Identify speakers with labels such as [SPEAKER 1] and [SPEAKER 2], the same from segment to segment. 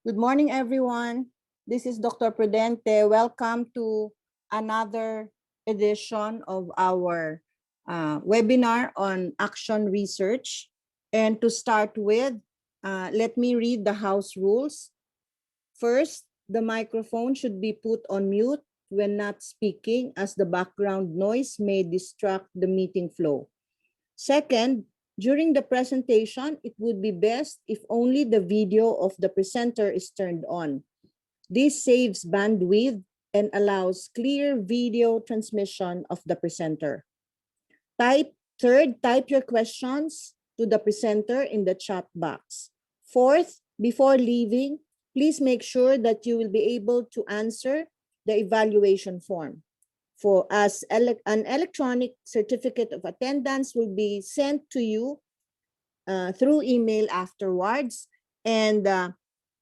[SPEAKER 1] Good morning, everyone. This is Dr. Prudente. Welcome to another edition of our webinar on action research. And to start with, let me read the house rules. First, the microphone should be put on mute when not speaking, as the background noise may distract the meeting flow. Second, during the presentation, it would be best if only the video of the presenter is turned on. This saves bandwidth and allows clear video transmission of the presenter. Third, type your questions to the presenter in the chat box. Fourth, before leaving, please make sure that you will be able to answer the evaluation form. An electronic certificate of attendance will be sent to you through email afterwards. And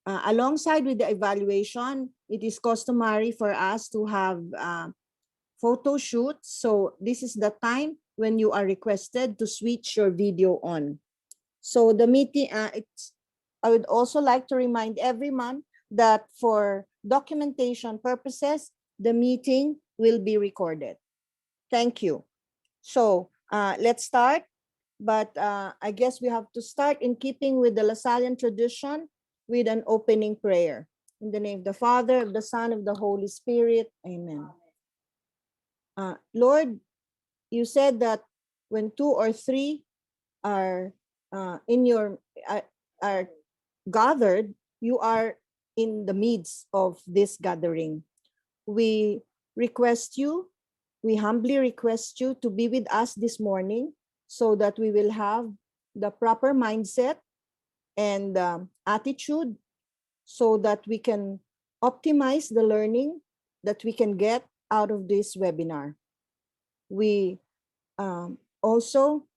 [SPEAKER 1] alongside with the evaluation, it is customary for us to have photo shoots. So this is the time when you are requested to switch your video on. So the meeting, I would also like to remind everyone that for documentation purposes, the meeting will be recorded. Thank you. So let's start. But I guess we have to start in keeping with the Lasallian tradition with an opening prayer. In the name of the Father, of the Son, of the Holy Spirit. Amen. Lord, you said that when 2 or 3 are are gathered, you are in the midst of this gathering. We humbly request you to be with us this morning so that we will have the proper mindset and attitude so that we can optimize the learning that we can get out of this webinar. We also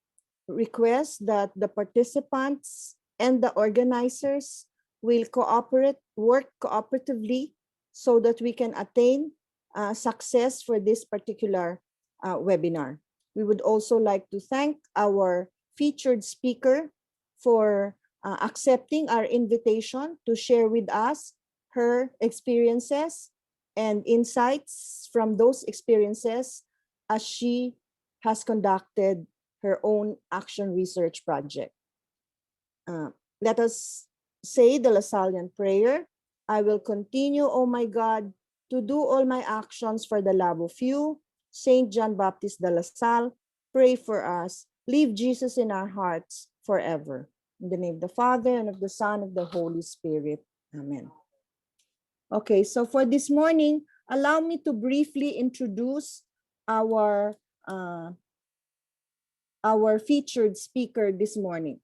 [SPEAKER 1] request that the participants and the organizers will work cooperatively so that we can attain success for this particular webinar. We would also like to thank our featured speaker for accepting our invitation to share with us her experiences and insights from those experiences as she has conducted her own action research project. Let us say the Lasallian prayer. I will continue, O my God, to do all my actions for the love of you. Saint John Baptist de La Salle, pray for us. Leave Jesus in our hearts forever. In the name of the Father, and of the Son, and of the Holy Spirit. Amen. Okay, so for this morning, allow me to briefly introduce our featured speaker this morning.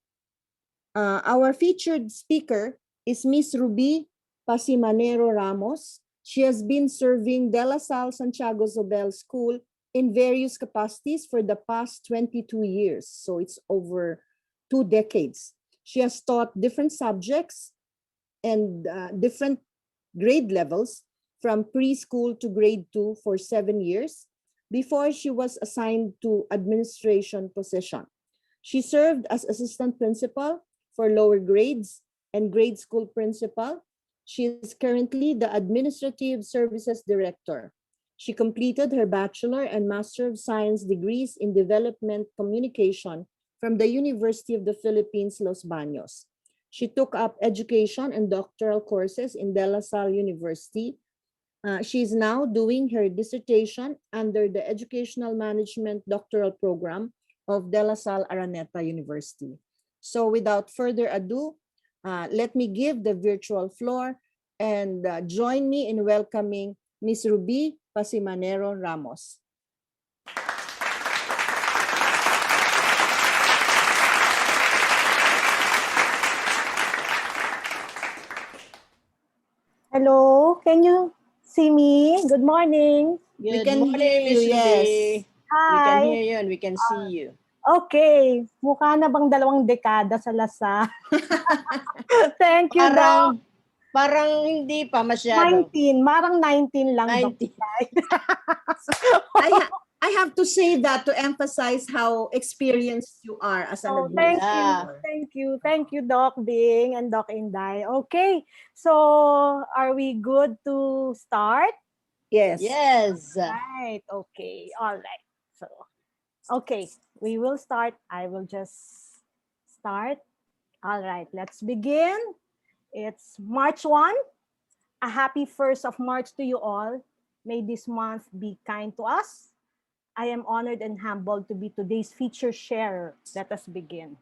[SPEAKER 1] Our featured speaker is Miss Ruby Pasimanero Ramos. She has been serving Salle Santiago Zobel School in various capacities for the past 22 years. So it's over 2 decades. She has taught different subjects and different grade levels from preschool to grade 2 for 7 years before she was assigned to administration position. She served as assistant principal for lower grades and grade school principal. She is currently the Administrative Services Director. She completed her Bachelor and Master of Science degrees in Development Communication from the University of the Philippines, Los Baños. She took up education and doctoral courses in De La Salle University. She is now doing her dissertation under the Educational Management Doctoral Program of De La Salle Araneta University. So without further ado, let me give the virtual floor and join me in welcoming Ms. Ruby Pasimanero Ramos.
[SPEAKER 2] Hello, can you see me? Good morning.
[SPEAKER 1] We can hear you, yes.
[SPEAKER 2] Hi.
[SPEAKER 1] We can hear you and we can see you.
[SPEAKER 2] Okay. Mukha na bang 2 dekada sa Lasa? Thank you, Doc.
[SPEAKER 1] Parang hindi pa masyado.
[SPEAKER 2] 19. Marang 19 lang,
[SPEAKER 1] 19.
[SPEAKER 2] Doc.
[SPEAKER 1] I have to say that to emphasize how experienced you are as an
[SPEAKER 2] Oh, thank you.
[SPEAKER 1] administrator.
[SPEAKER 2] Thank you. Thank you, Doc Bing and Doc Inday. Okay. So, are we good to start?
[SPEAKER 1] Yes.
[SPEAKER 3] Yes.
[SPEAKER 2] Right. Okay. All right. So, okay. We will start. I will just start. All right. Let's begin. It's March 1. A happy 1st of March to you all. May this month be kind to us. I am honored and humbled to be today's feature sharer. Let us begin.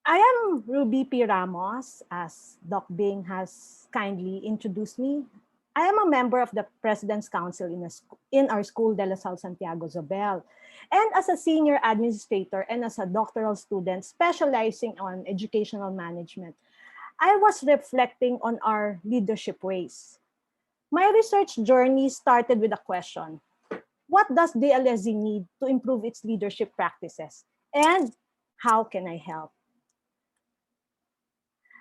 [SPEAKER 2] I am Ruby P. Ramos, as Doc Bing has kindly introduced me. I am a member of the President's Council in our school, Salle Santiago Zobel, and as a senior administrator and as a doctoral student specializing on educational management, I was reflecting on our leadership ways. My research journey started with a question: what does DLSZ need to improve its leadership practices? And how can I help?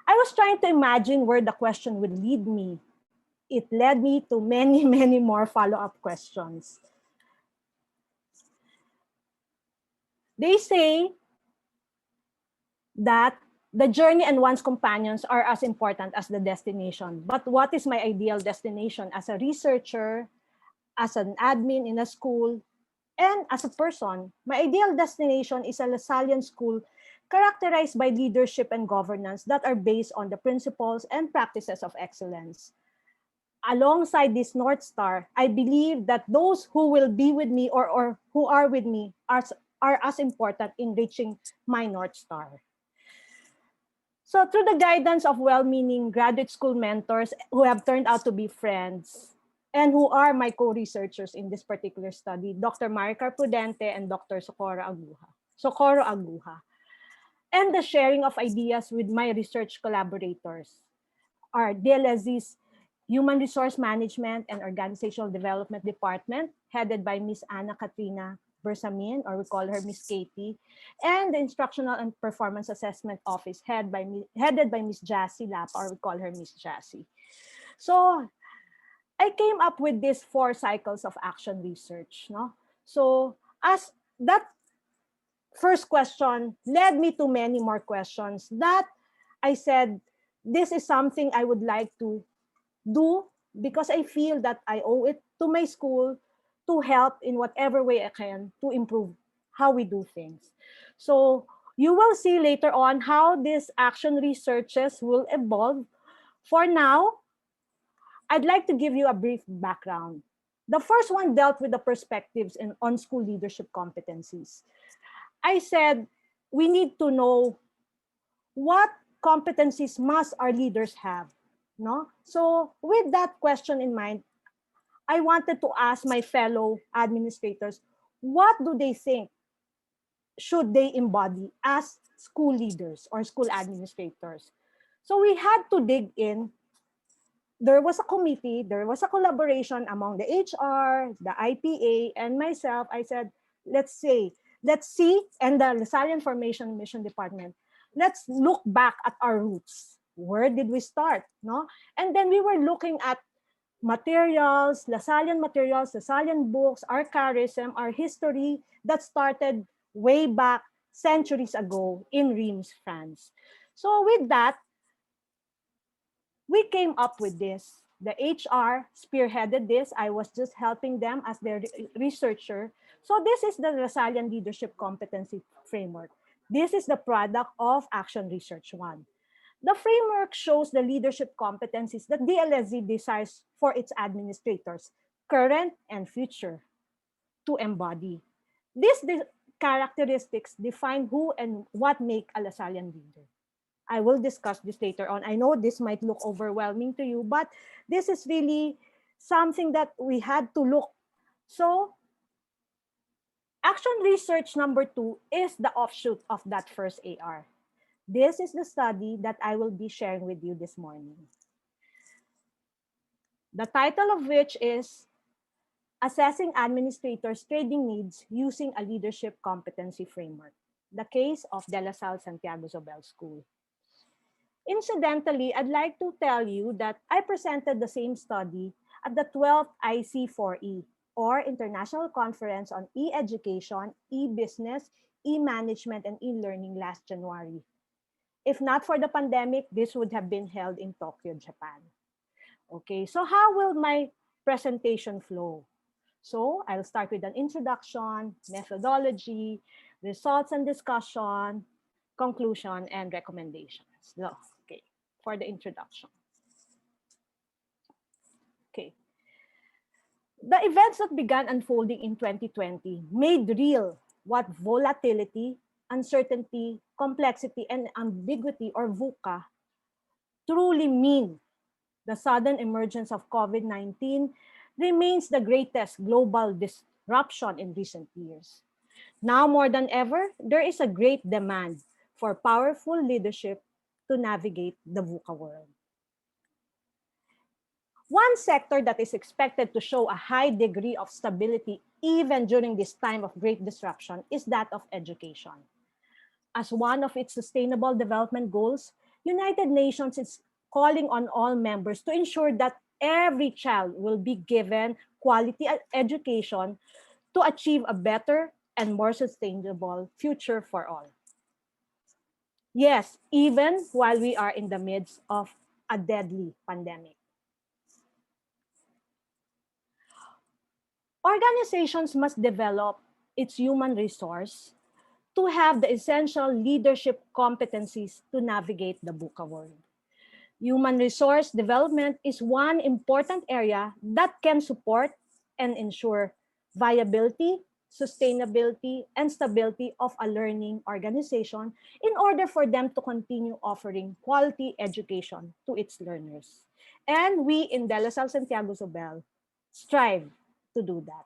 [SPEAKER 2] I was trying to imagine where the question would lead me. It led me to many, many more follow-up questions. They say that the journey and one's companions are as important as the destination. But what is my ideal destination as a researcher, as an admin in a school, and as a person? My ideal destination is a Lasallian school characterized by leadership and governance that are based on the principles and practices of excellence. Alongside this North Star, I believe that those who will be with me or who are with me are as important in reaching my North Star. So through the guidance of well-meaning graduate school mentors who have turned out to be friends and who are my co-researchers in this particular study, Dr. Maricar Prudente and Dr. Socorro Aguja, and the sharing of ideas with my research collaborators, our DLSZ's Human Resource Management and Organizational Development Department, headed by Ms. Ana Katrina Bersamin, or we call her Ms. Katie, and the Instructional and Performance Assessment Office, headed by Ms. Jassy Lap, or we call her Ms. Jassy. So I came up with these 4 cycles of action research. No? So as that first question led me to many more questions that I said, this is something I would like to do because I feel that I owe it to my school to help in whatever way I can to improve how we do things. So you will see later on how these action researches will evolve. For now, I'd like to give you a brief background. The first one dealt with the perspectives on school leadership competencies. I said we need to know what competencies must our leaders have. No? So with that question in mind, I wanted to ask my fellow administrators, what do they think should they embody as school leaders or school administrators? So we had to dig in. There was a committee, there was a collaboration among the HR, the IPA, and myself. I said, let's see, and the Lasallian Formation Mission Department, let's look back at our roots. Where did we start? No? And then we were looking at materials, Lasallian books, our charism, our history that started way back centuries ago in Reims, France. So with that, we came up with this. The HR spearheaded this. I was just helping them as their researcher. So this is the Lasallian Leadership Competency Framework. This is the product of Action Research 1. The framework shows the leadership competencies that DLSZ desires for its administrators, current and future, to embody. These characteristics define who and what make a Lasallian leader. I will discuss this later on. I know this might look overwhelming to you, but this is really something that we had to look. So action research number 2 is the offshoot of that first AR. This is the study that I will be sharing with you this morning. The title of which is Assessing Administrators' Training Needs Using a Leadership Competency Framework, the case of Salle Santiago Zobel School. Incidentally, I'd like to tell you that I presented the same study at the 12th IC4E, or International Conference on E-Education, E-Business, E-Management, and E-Learning last January. If not for the pandemic, this would have been held in Tokyo, Japan. Okay, so how will my presentation flow? So I'll start with an introduction, methodology, results and discussion, conclusion, and recommendations. So, okay, for the introduction. Okay. The events that began unfolding in 2020 made real what volatility, uncertainty, complexity, and ambiguity, or VUCA, truly mean. The sudden emergence of COVID-19 remains the greatest global disruption in recent years. Now more than ever, there is a great demand for powerful leadership to navigate the VUCA world. One sector that is expected to show a high degree of stability even during this time of great disruption is that of education. As one of its sustainable development goals, United Nations is calling on all members to ensure that every child will be given quality education to achieve a better and more sustainable future for all. Yes, even while we are in the midst of a deadly pandemic. Organizations must develop its human resource to have the essential leadership competencies to navigate the VUCA world. Human resource development is one important area that can support and ensure viability, sustainability, and stability of a learning organization in order for them to continue offering quality education to its learners. And we in Salle Santiago Zobel strive to do that.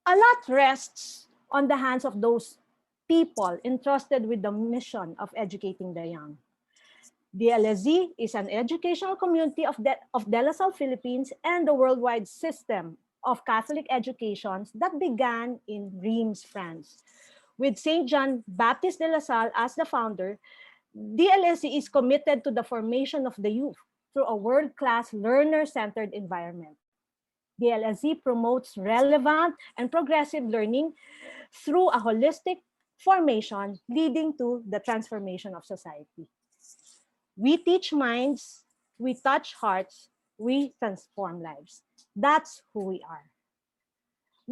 [SPEAKER 2] A lot rests on the hands of those people entrusted with the mission of educating the young. DLSZ is an educational community of De La Salle, Philippines, and the worldwide system of Catholic educations that began in Reims, France. With St. John Baptist de La Salle as the founder, DLSZ is committed to the formation of the youth through a world-class learner-centered environment. DLSZ promotes relevant and progressive learning through a holistic formation leading to the transformation of society. We teach minds, we touch hearts, we transform lives. That's who we are.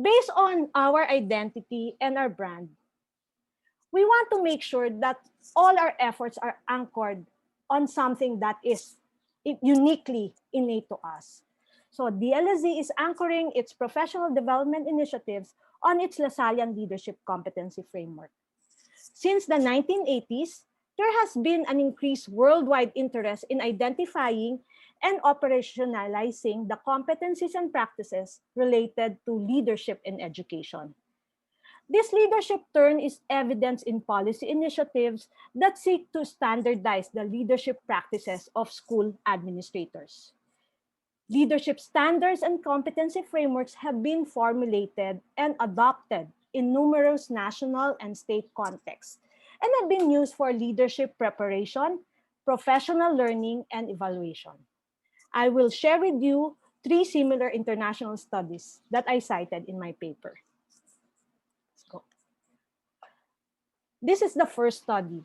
[SPEAKER 2] Based on our identity and our brand, we want to make sure that all our efforts are anchored on something that is uniquely innate to us. So DLSZ is anchoring its professional development initiatives on its Lasallian leadership competency framework. Since the 1980s, there has been an increased worldwide interest in identifying and operationalizing the competencies and practices related to leadership in education. This leadership turn is evidenced in policy initiatives that seek to standardize the leadership practices of school administrators. Leadership standards and competency frameworks have been formulated and adopted in numerous national and state contexts and have been used for leadership preparation, professional learning, and evaluation. I will share with you 3 similar international studies that I cited in my paper. Let's go. This is the first study.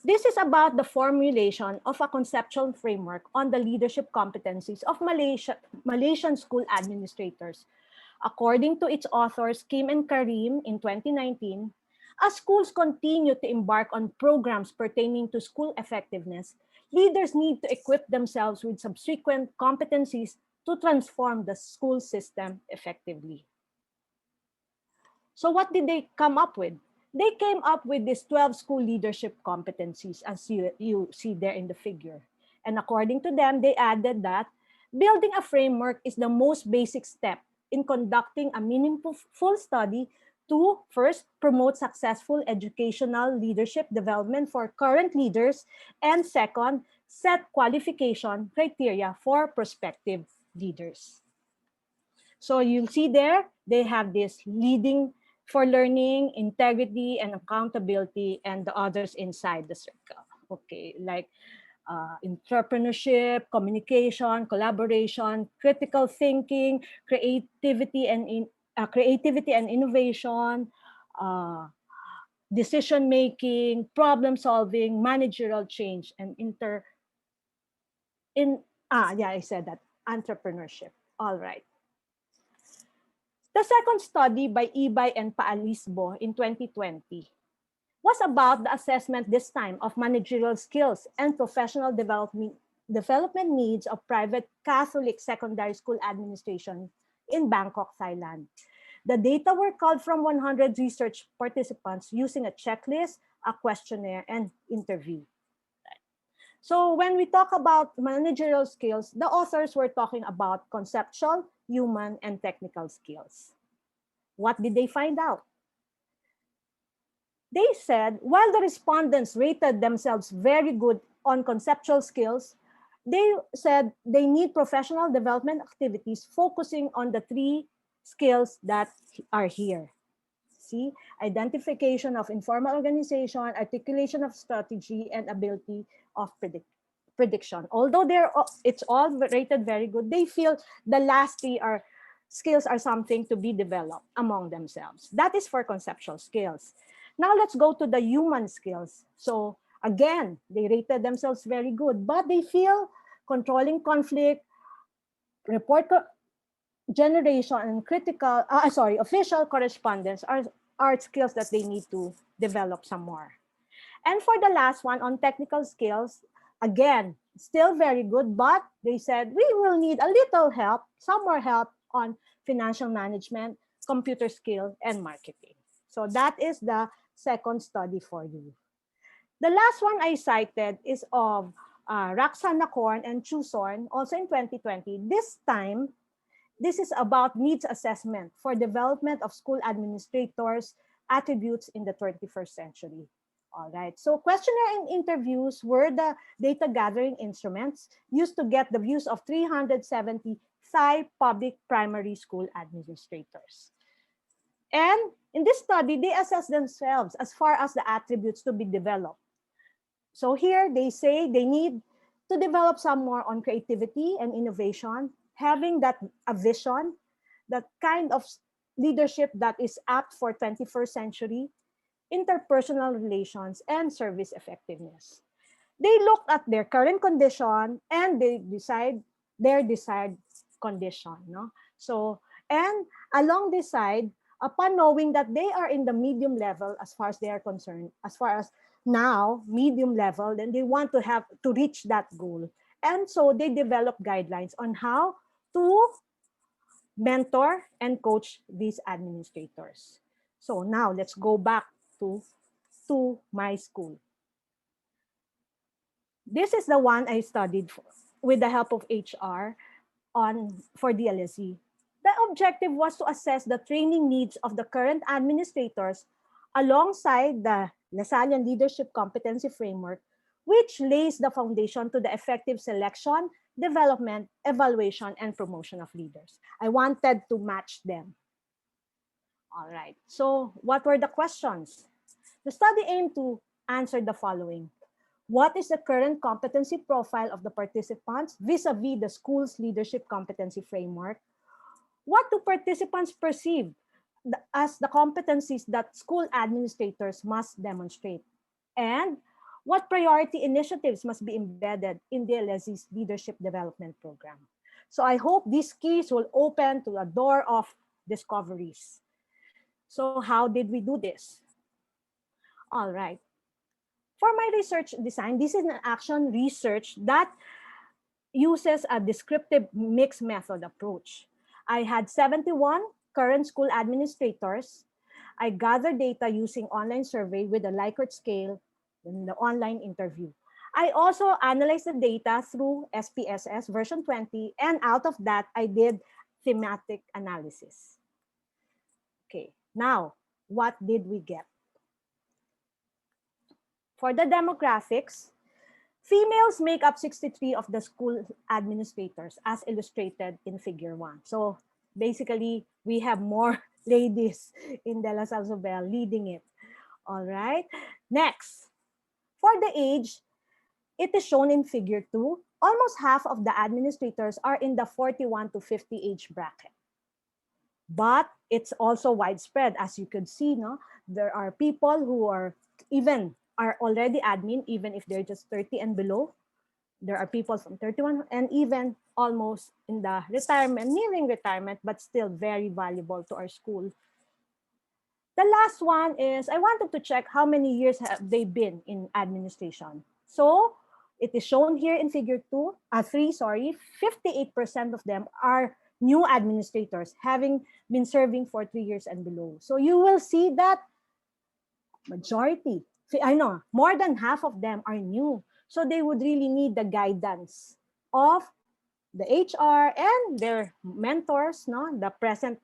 [SPEAKER 2] This is about the formulation of a conceptual framework on the leadership competencies of Malaysian school administrators. According to its authors, Kim and Karim, in 2019, as schools continue to embark on programs pertaining to school effectiveness, leaders need to equip themselves with subsequent competencies to transform the school system effectively. So what did they come up with? They came up with these 12 school leadership competencies, as you see there in the figure. And according to them, they added that building a framework is the most basic step in conducting a meaningful study to first promote successful educational leadership development for current leaders, and second, set qualification criteria for prospective leaders. So you'll see there, they have this leading for learning, integrity, and accountability, and the others inside the circle. Okay, like entrepreneurship, communication, collaboration, critical thinking, creativity and innovation, decision making, problem solving, managerial change, and I said that, entrepreneurship. All right. The second study by Ibay and Paalisbo in 2020 was about the assessment this time of managerial skills and professional development needs of private Catholic secondary school administration in Bangkok, Thailand. The data were culled from 100 research participants using a checklist, a questionnaire, and interview. So when we talk about managerial skills, the authors were talking about conceptual, human, and technical skills. What did they find out? They said while the respondents rated themselves very good on conceptual skills, they said they need professional development activities focusing on the three skills that are here. See, identification of informal organization, articulation of strategy, and ability of prediction. Although it's all rated very good, they feel the last three skills are something to be developed among themselves. That is for conceptual skills. Now let's go to the human skills. So again, they rated themselves very good, but they feel controlling conflict, report generation, and official correspondence are skills that they need to develop some more. And for the last one on technical skills, again, still very good, but they said we will need a little help, some more help on financial management, computer skill, and marketing. So that is the second study for you. The last one I cited is of Roxana Korn and Chusorn, also in 2020. This time, this is about needs assessment for development of school administrators' attributes in the 21st century. All right, so questionnaire and interviews were the data gathering instruments used to get the views of 370 Thai public primary school administrators. And in this study, they assess themselves as far as the attributes to be developed. So here they say they need to develop some more on creativity and innovation, having a vision, that kind of leadership that is apt for 21st century, interpersonal relations, and service effectiveness. They look at their current condition and they decide their desired condition. No? So, and along this side, upon knowing that they are in the medium level as far as they are concerned, as far as now, medium level, then they want to reach that goal. And so they develop guidelines on how to mentor and coach these administrators. So now let's go back to my school. This is the one I studied with the help of HR for DLSZ. The objective was to assess the training needs of the current administrators alongside the Lasallian Leadership Competency Framework, which lays the foundation to the effective selection, development, evaluation, and promotion of leaders. I wanted to match them. All right, so what were the questions? The study aimed to answer the following. What is the current competency profile of the participants vis-a-vis the school's leadership competency framework? What do participants perceive as the competencies that school administrators must demonstrate? And what priority initiatives must be embedded in DLSZ's leadership development program? So I hope these keys will open to a door of discoveries. So how did we do this? All right. For my research design, this is an action research that uses a descriptive mixed method approach. I had 71 current school administrators. I gathered data using online survey with a Likert scale and the online interview. I also analyzed the data through SPSS version 20, and out of that, I did thematic analysis. Okay, now, what did we get? For the demographics, females make up 63 of the school administrators as illustrated in figure 1. So basically, we have more ladies in De La Salle Zobel leading it. All right. Next, for the age, it is shown in figure 2. Almost half of the administrators are in the 41 to 50 age bracket. But it's also widespread, as you could see, no? There are people who are already admin, even if they're just 30 and below. There are people from 31 and even almost in the retirement, nearing retirement, but still very valuable to our school. The last one is, I wanted to check how many years have they been in administration. So it is shown here in figure 3, 58% of them are new administrators, having been serving for 3 years and below. So you will see that majority, more than half of them are new. So they would really need the guidance of the HR and their mentors, no, the present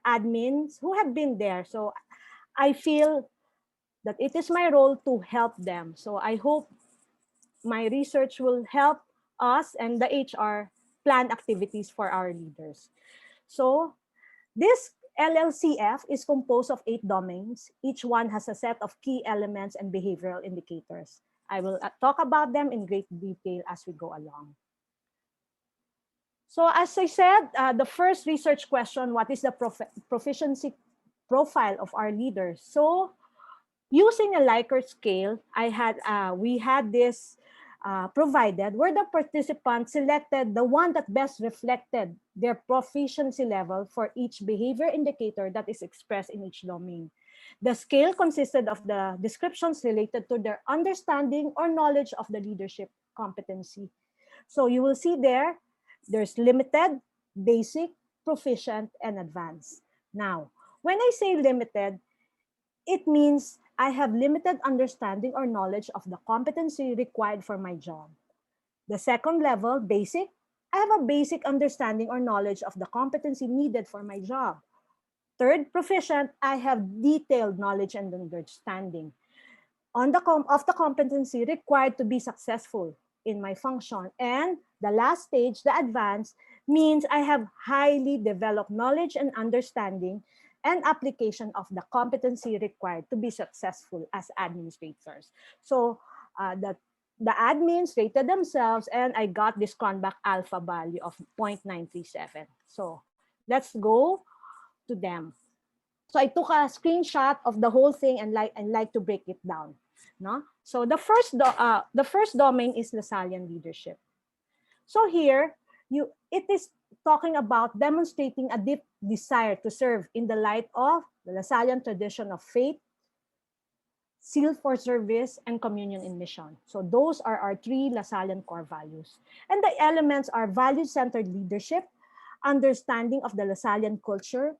[SPEAKER 2] admins who have been there. So I feel that it is my role to help them. So I hope my research will help us and the HR plan activities for our leaders. So this LLCF is composed of 8 domains. Each one has a set of key elements and behavioral indicators. I will talk about them in great detail as we go along. So as I said, the first research question, what is the proficiency profile of our leaders? So using a Likert scale, we had this provided where the participants selected the one that best reflected their proficiency level for each behavior indicator that is expressed in each domain. The scale consisted of the descriptions related to their understanding or knowledge of the leadership competency. So you will see there's limited, basic, proficient, and advanced. Now, when I say limited, it means I have limited understanding or knowledge of the competency required for my job. The second level, basic, I have a basic understanding or knowledge of the competency needed for my job. Third, proficient, I have detailed knowledge and understanding of the competency required to be successful in my function. And the last stage, the advanced, means I have highly developed knowledge and understanding and application of the competency required to be successful as administrators. So the admins rated themselves, and I got this Cronbach alpha value of 0.937. So let's go to them. So I took a screenshot of the whole thing and like to break it down. No? So the first domain is Lasallian leadership. So here, it is talking about demonstrating a deep desire to serve in the light of the Lasallian tradition of faith, zeal for service, and communion in mission. So those are our 3 Lasallian core values. And the elements are value-centered leadership, understanding of the Lasallian culture,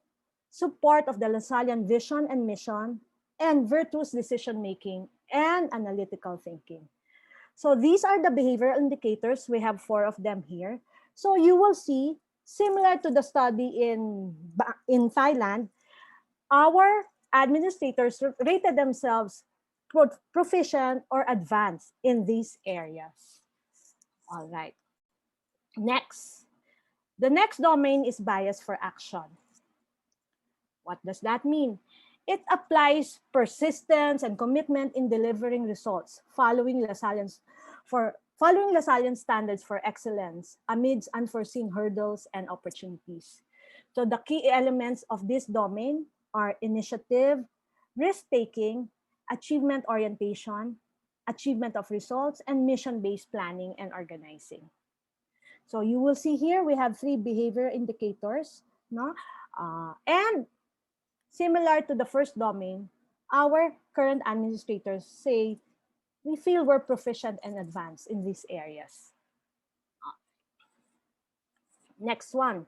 [SPEAKER 2] support of the Lasallian vision and mission, and virtuous decision-making and analytical thinking. So these are the behavioral indicators. We have 4 of them here. So you will see, similar to the study in Thailand, our administrators rated themselves proficient or advanced in these areas. All right. Next. The next domain is bias for action. What does that mean? It applies persistence and commitment in delivering results, following Lasallian standards for excellence amidst unforeseen hurdles and opportunities. So the key elements of this domain are initiative, risk-taking, achievement orientation, achievement of results, and mission-based planning and organizing. So you will see here we have 3 behavior indicators, no? And similar to the first domain, our current administrators say we feel we're proficient and advanced in these areas. Next one.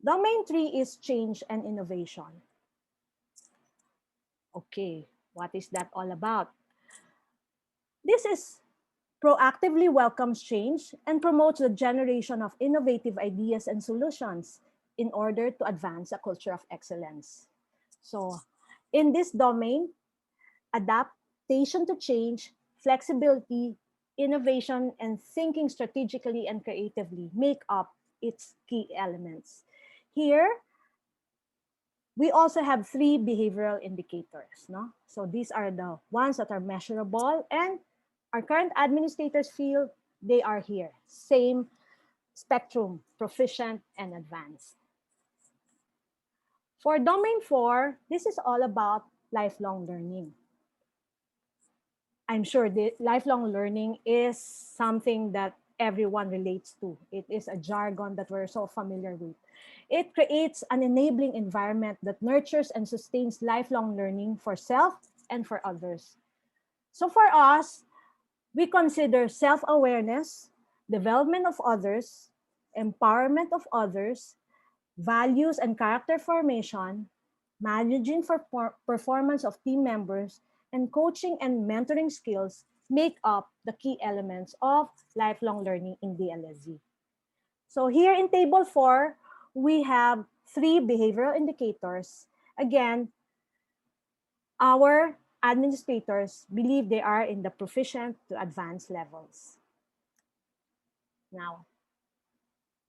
[SPEAKER 2] Domain 3 is change and innovation. Okay, what is that all about? This is proactively welcomes change and promotes the generation of innovative ideas and solutions in order to advance a culture of excellence. So in this domain, adaptation to change, flexibility, innovation, and thinking strategically and creatively make up its key elements. Here, we also have 3 behavioral indicators. No? So these are the ones that are measurable and our current administrators feel they are here. Same spectrum, proficient and advanced. For domain 4, this is all about lifelong learning. I'm sure the lifelong learning is something that everyone relates to. It is a jargon that we're so familiar with. It creates an enabling environment that nurtures and sustains lifelong learning for self and for others. So for us, we consider self-awareness, development of others, empowerment of others, values and character formation, managing for performance of team members, and coaching and mentoring skills make up the key elements of lifelong learning in DLSZ. So here in table 4, we have 3 behavioral indicators. Again, our administrators believe they are in the proficient to advanced levels. Now,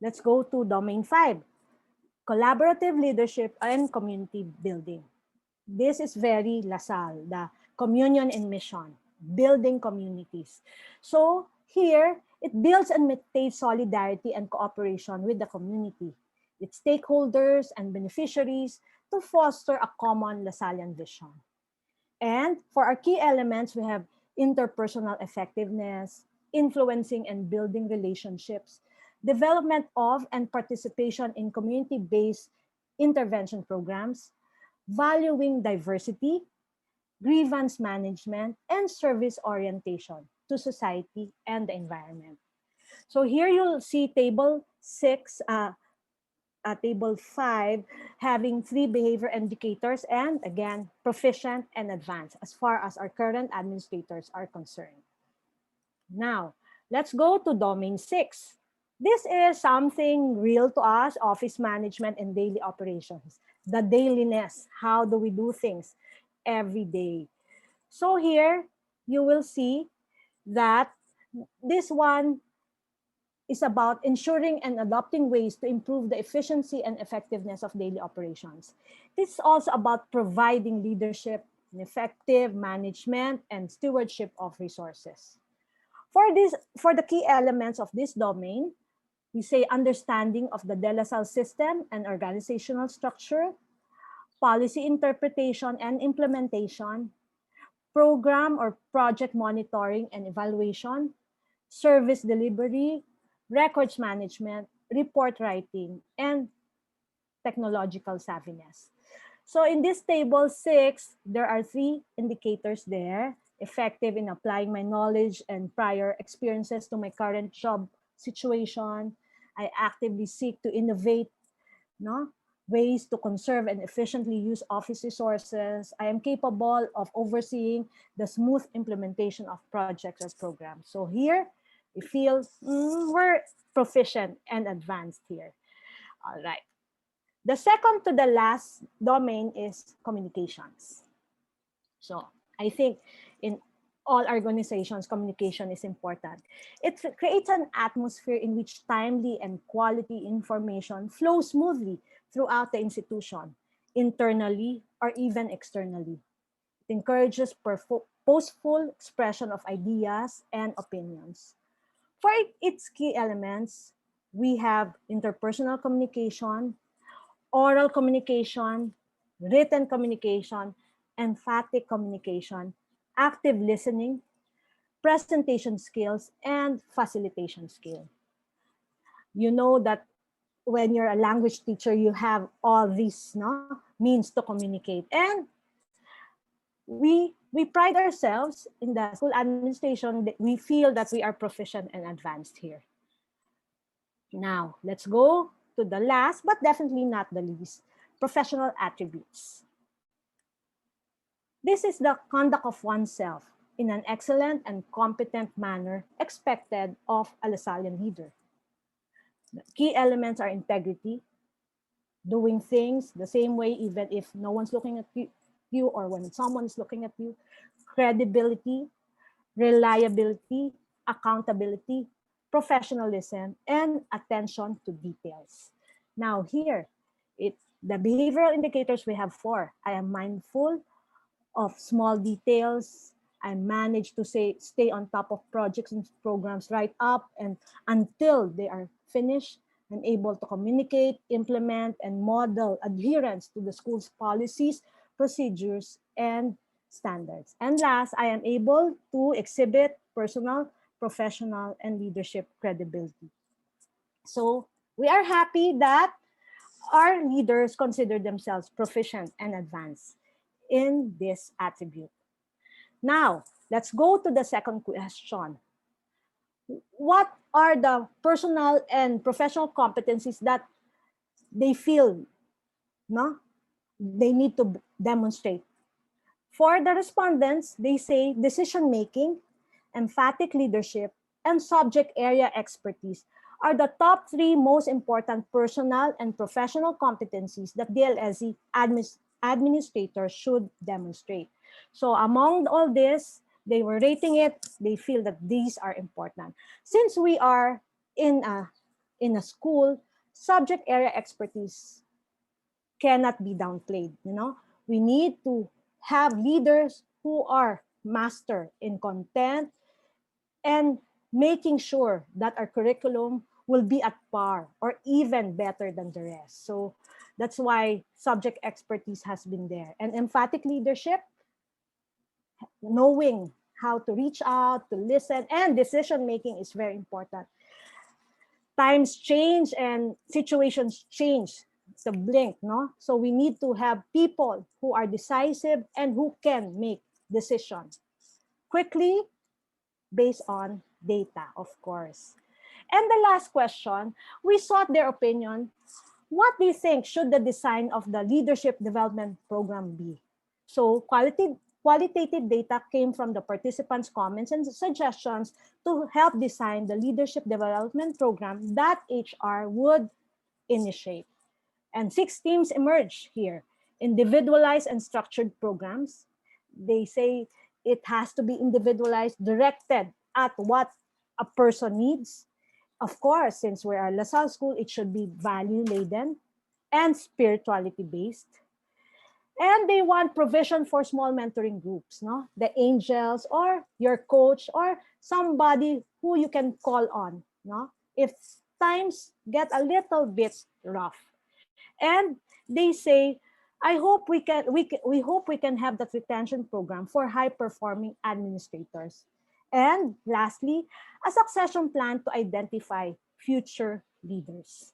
[SPEAKER 2] let's go to domain 5, collaborative leadership and community building. This is very Lasalle, the communion and mission, building communities. So here, it builds and maintains solidarity and cooperation with the community, its stakeholders and beneficiaries to foster a common Lasallian vision. And for our key elements, we have interpersonal effectiveness, influencing and building relationships, development of and participation in community-based intervention programs, valuing diversity, grievance management, and service orientation to society and the environment. So here you'll see table 5 having 3 behavior indicators and again, proficient and advanced as far as our current administrators are concerned. Now, let's go to domain 6. This is something real to us, office management and daily operations. The dailiness, how do we do things every day? So here, you will see that this one is about ensuring and adopting ways to improve the efficiency and effectiveness of daily operations. This is also about providing leadership, effective management, and stewardship of resources. For the key elements of this domain, we say understanding of the DLSZ system and organizational structure, policy interpretation and implementation, program or project monitoring and evaluation, service delivery, records management, report writing, and technological savviness. So in this table 6, there are 3 indicators there. Effective in applying my knowledge and prior experiences to my current job situation. I actively seek to innovate ways to conserve and efficiently use office resources. I am capable of overseeing the smooth implementation of projects or programs. So here, we feel we're proficient and advanced here. All right. The second to the last domain is communications. So I think in all organizations, communication is important. It creates an atmosphere in which timely and quality information flows smoothly throughout the institution, internally or even externally. It encourages purposeful expression of ideas and opinions. For its key elements, we have interpersonal communication, oral communication, written communication, emphatic communication, active listening, presentation skills, and facilitation skill. You know that when you're a language teacher, you have all these means to communicate. And we pride ourselves in the school administration that we feel that we are proficient and advanced here. Now, let's go to the last, but definitely not the least, professional attributes. This is the conduct of oneself in an excellent and competent manner expected of a Lasallian leader. The key elements are integrity, doing things the same way even if no one's looking at you or when someone is looking at you, credibility, reliability, accountability, professionalism, and attention to details. Now here, the behavioral indicators we have 4. I am mindful of small details. I manage to stay on top of projects and programs right up and until they are finished. I'm able to communicate, implement, and model adherence to the school's policies, procedures, and standards. And last, I am able to exhibit personal, professional, and leadership credibility. So we are happy that our leaders consider themselves proficient and advanced in this attribute. Now, let's go to the second question. What are the personal and professional competencies that they feel no, they need to demonstrate? For the respondents, they say decision-making, emphatic leadership, and subject area expertise are the top 3 most important personal and professional competencies that DLSZ administrators should demonstrate. So among all this, they were rating it, they feel that these are important. Since we are in a school, subject area expertise cannot be downplayed. We need to have leaders who are master in content and making sure that our curriculum will be at par or even better than the rest. So that's why subject expertise has been there. And emphatic leadership, knowing how to reach out, to listen, and decision making is very important. Times change and situations change. It's a blink, no? So we need to have people who are decisive and who can make decisions quickly based on data, of course. And the last question, we sought their opinion. What do you think should the design of the leadership development program be? So qualitative data came from the participants' comments and suggestions to help design the leadership development program that HR would initiate. And 6 themes emerge here. Individualized and structured programs. They say it has to be individualized, directed at what a person needs. Of course, since we're a Lasalle school, it should be value-laden and spirituality-based. And they want provision for small mentoring groups, no? The angels or your coach or somebody who you can call on, no? If times get a little bit rough. And they say, I hope we hope we can have that retention program for high-performing administrators. And lastly, a succession plan to identify future leaders.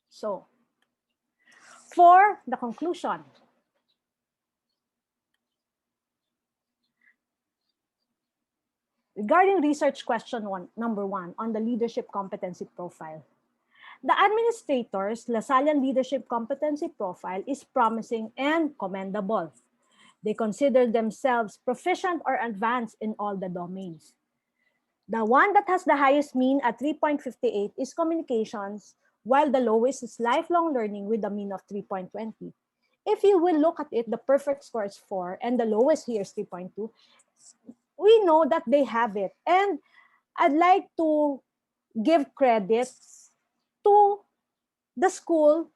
[SPEAKER 2] So, for the conclusion, regarding research question number 1 on the leadership competency profile, the administrator's Lasallian leadership competency profile is promising and commendable. They consider themselves proficient or advanced in all the domains. The one that has the highest mean at 3.58 is communications, while the lowest is lifelong learning with a mean of 3.20. If you will look at it, the perfect score is 4 and the lowest here is 3.2. We know that they have it. And I'd like to give credit to the school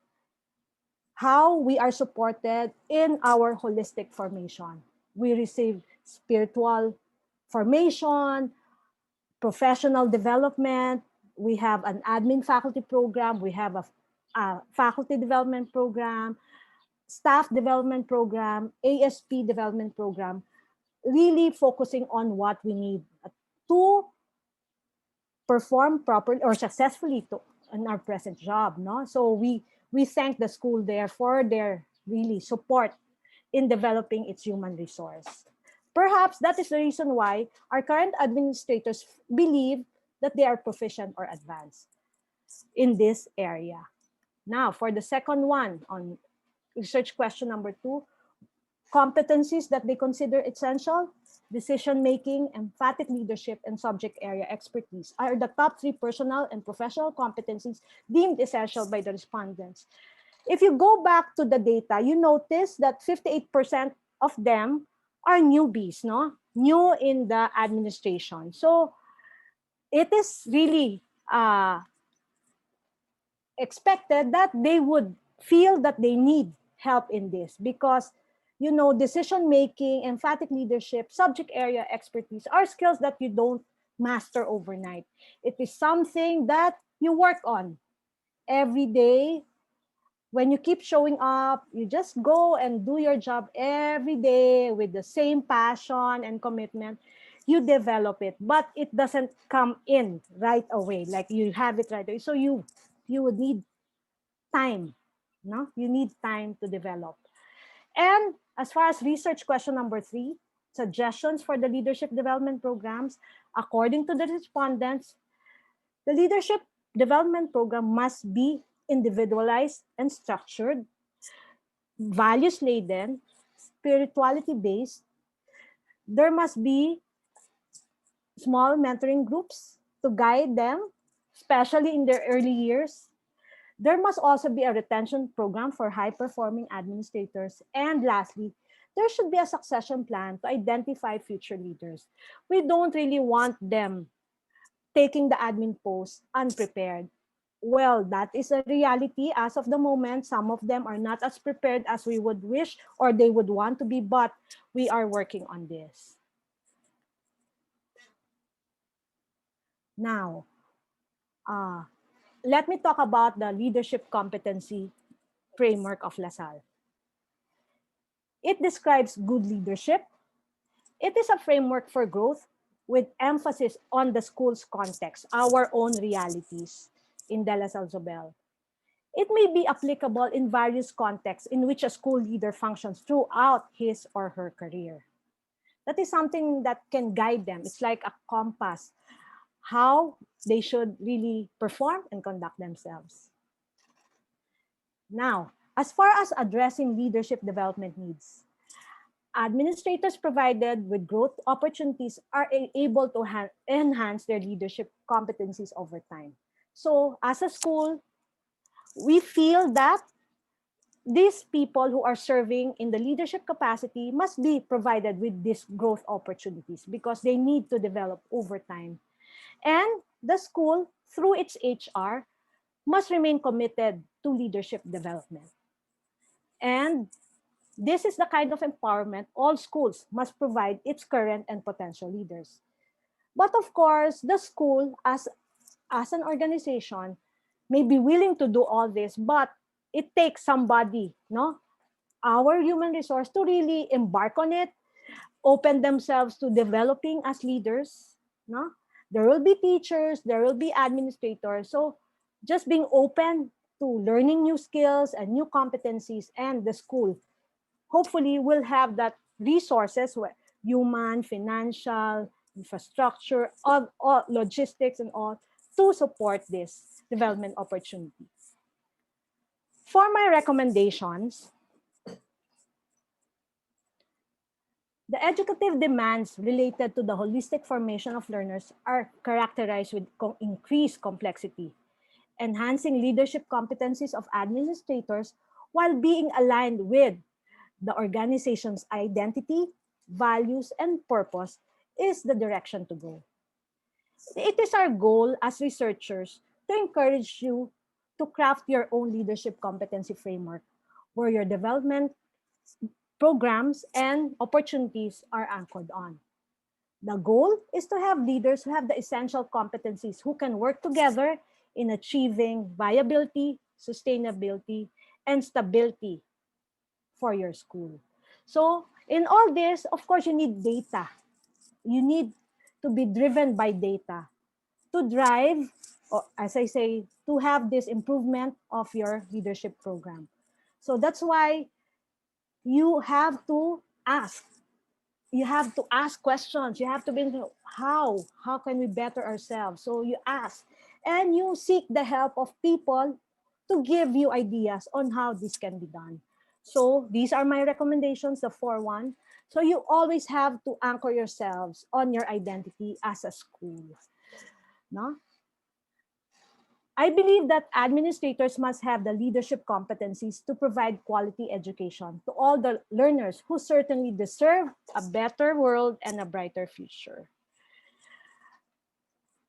[SPEAKER 2] how we are supported in our holistic formation. We receive spiritual formation, professional development. We have an admin faculty program. We have a faculty development program, staff development program, ASP development program, really focusing on what we need to perform properly or successfully in our present job. No? So we thank the school there for their really support in developing its human resource. Perhaps that is the reason why our current administrators believe that they are proficient or advanced in this area. Now, for the second one on research question number 2, competencies that they consider essential, decision-making, emphatic leadership, and subject area expertise are the top 3 personal and professional competencies deemed essential by the respondents. If you go back to the data, you notice that 58% of them are newbies, no? New in the administration. So it is really expected that they would feel that they need help in this because You know, decision-making, emphatic leadership, subject area expertise are skills that you don't master overnight. It is something that you work on every day. When you keep showing up, you just go and do your job every day with the same passion and commitment. You develop it, but it doesn't come in right away. Like you have it right away. So you would need time. No, you need time to develop. And as far as research question number 3, suggestions for the leadership development programs, according to the respondents, the leadership development program must be individualized and structured, values laden, spirituality based. There must be small mentoring groups to guide them, especially in their early years. There must also be a retention program for high performing administrators. And lastly, there should be a succession plan to identify future leaders. We don't really want them taking the admin post unprepared. Well, that is a reality as of the moment. Some of them are not as prepared as we would wish or they would want to be, but we are working on this. Now, let me talk about the leadership competency framework of LaSalle. It describes good leadership. It is a framework for growth with emphasis on the school's context, our own realities in DLSZ Zobel. It may be applicable in various contexts in which a school leader functions throughout his or her career. That is something that can guide them. It's like a compass, how they should really perform and conduct themselves. Now, as far as addressing leadership development needs, administrators provided with growth opportunities are able to enhance their leadership competencies over time. So as a school, we feel that these people who are serving in the leadership capacity must be provided with these growth opportunities because they need to develop over time. And the school, through its HR, must remain committed to leadership development. And this is the kind of empowerment all schools must provide its current and potential leaders. But of course, the school as an organization may be willing to do all this, but it takes somebody, no, our human resource to really embark on it, open themselves to developing as leaders, no? There will be teachers, there will be administrators. So just being open to learning new skills and new competencies, and the school hopefully will have that resources, human, financial, infrastructure, all logistics and all, to support this development opportunity. For my recommendations, the educative demands related to the holistic formation of learners are characterized with increased complexity, enhancing leadership competencies of administrators while being aligned with the organization's identity, values, and purpose is the direction to go. It is our goal as researchers to encourage you to craft your own leadership competency framework where your development programs and opportunities are anchored on. The goal is to have leaders who have the essential competencies who can work together in achieving viability, sustainability, and stability for your school. So in all this, of course, you need data. You need to be driven by data to drive, or as I say, to have this improvement of your leadership program. So that's why you have to ask. You have to ask questions. You have to be, how can we better ourselves? So you ask and you seek the help of people to give you ideas on how this can be done. So these are my recommendations, the 4-1. So you always have to anchor yourselves on your identity as a school. No? I believe that administrators must have the leadership competencies to provide quality education to all the learners who certainly deserve a better world and a brighter future.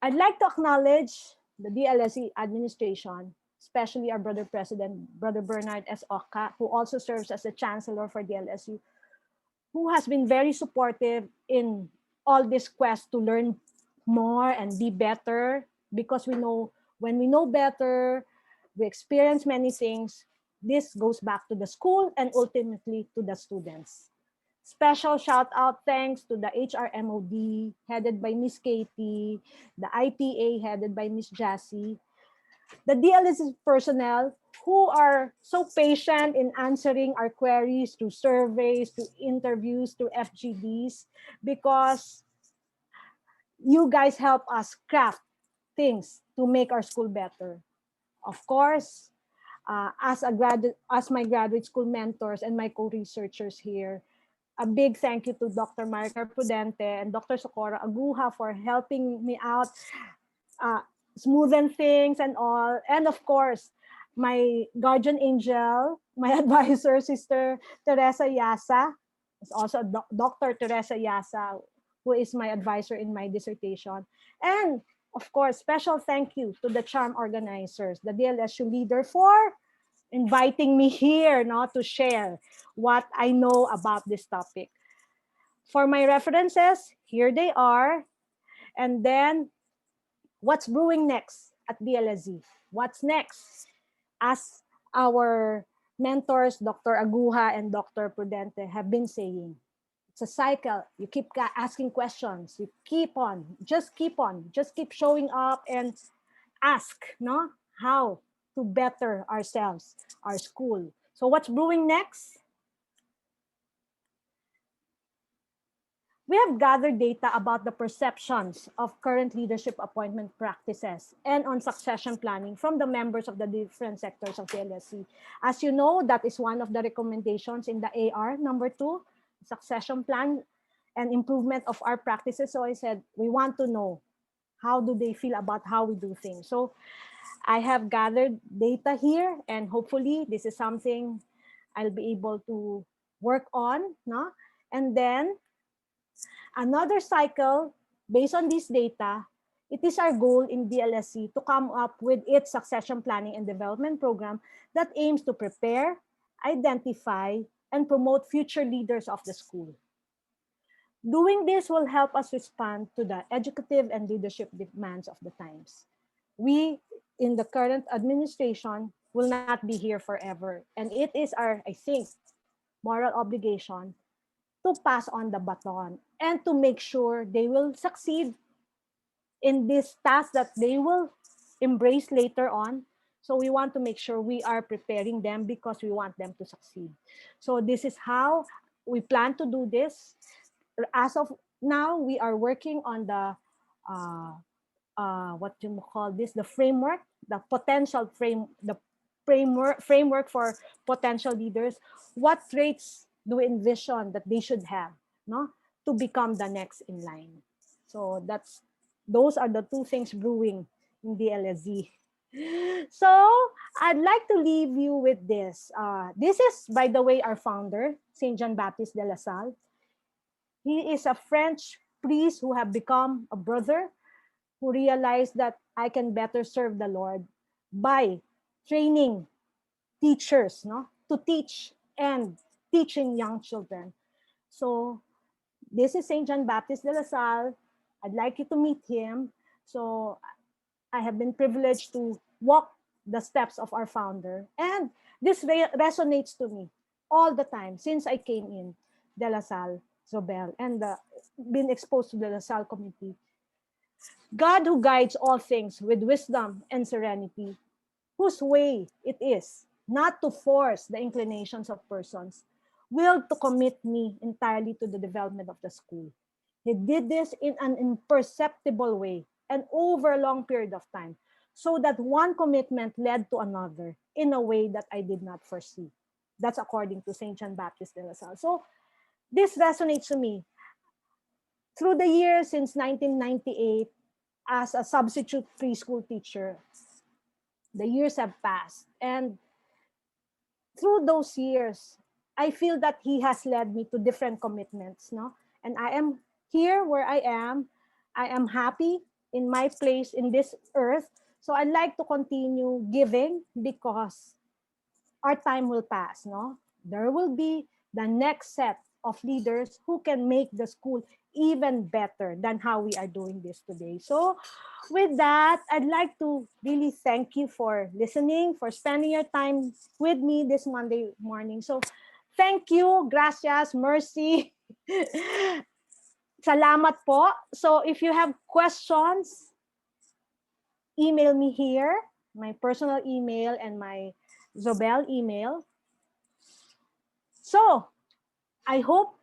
[SPEAKER 2] I'd like to acknowledge the DLSZ administration, especially our brother president, Brother Bernard S. Oka, who also serves as the chancellor for DLSU, who has been very supportive in all this quest to learn more and be better, because we know when we know better, we experience many things. This goes back to the school and ultimately to the students. Special shout out thanks to the HRMOD headed by Miss Katie, the IPA headed by Miss Jassy, the DLS personnel who are so patient in answering our queries through surveys, to interviews, to FGDs, because you guys help us craft things to make our school better. Of course, as my graduate school mentors and my co-researchers here, a big thank you to Dr. Marika Prudente and Dr. Socorro Aguja for helping me out, uh, smoothen things and all. And of course, my guardian angel, my advisor, Sister Teresa Yasa, is also Dr. Teresa Yasa, who is my advisor in my dissertation. And of course, special thank you to the charm organizers, the DLSU leader, for inviting me here not to share what I know about this topic. For my references, here they are. And then what's brewing next at DLSZ? What's next? As our mentors, Dr. Aguja and Dr. Prudente, have been saying, it's a cycle. You keep asking questions. You keep on, just keep showing up and ask, no, how to better ourselves, our school. So what's brewing next? We have gathered data about the perceptions of current leadership appointment practices and on succession planning from the members of the different sectors of the LSC. As you know, that is one of the recommendations in the AR number 2, succession plan and improvement of our practices. So I said, we want to know, how do they feel about how we do things? So I have gathered data here, and hopefully this is something I'll be able to work on, no? And then another cycle, based on this data, it is our goal in DLSC to come up with its succession planning and development program that aims to prepare, identify, and promote future leaders of the school. Doing this will help us respond to the educative and leadership demands of the times. We, in the current administration, will not be here forever. And it is our, I think, moral obligation to pass on the baton and to make sure they will succeed in this task that they will embrace later on. So we want to make sure we are preparing them because we want them to succeed. So this is how we plan to do this. As of now, we are working on the what you call this, the framework, the potential the framework for potential leaders. What traits do we envision that they should have, no, to become the next in line? So those are the two things brewing in the LSZ. So I'd like to leave you with this. This is, by the way, our founder, Saint John Baptiste de La Salle. He is a French priest who have become a brother, who realized that I can better serve the Lord by training teachers, no, to teach and teaching young children. So this is Saint John Baptiste de La Salle. I'd like you to meet him. So I have been privileged to walk the steps of our founder, and this resonates to me all the time since I came in De La Salle Zobel and been exposed to the La Salle community. God, who guides all things with wisdom and serenity, whose way it is not to force the inclinations of persons, will to commit me entirely to the development of the school. He did this in an imperceptible way and over a long period of time, so that one commitment led to another in a way that I did not foresee. That's according to Saint John Baptiste de La Salle. So this resonates to me. Through the years since 1998, as a substitute preschool teacher, the years have passed. And through those years, I feel that he has led me to different commitments, no? And I am here where I am. I am happy in my place in this earth. So I'd like to continue giving because our time will pass, no? There will be the next set of leaders who can make the school even better than how we are doing this today. So with that, I'd like to really thank you for listening, for spending your time with me this Monday morning. So thank you, gracias, mercy. Salamat po. So if you have questions, email me here, my personal email and my Zobel email. So I hope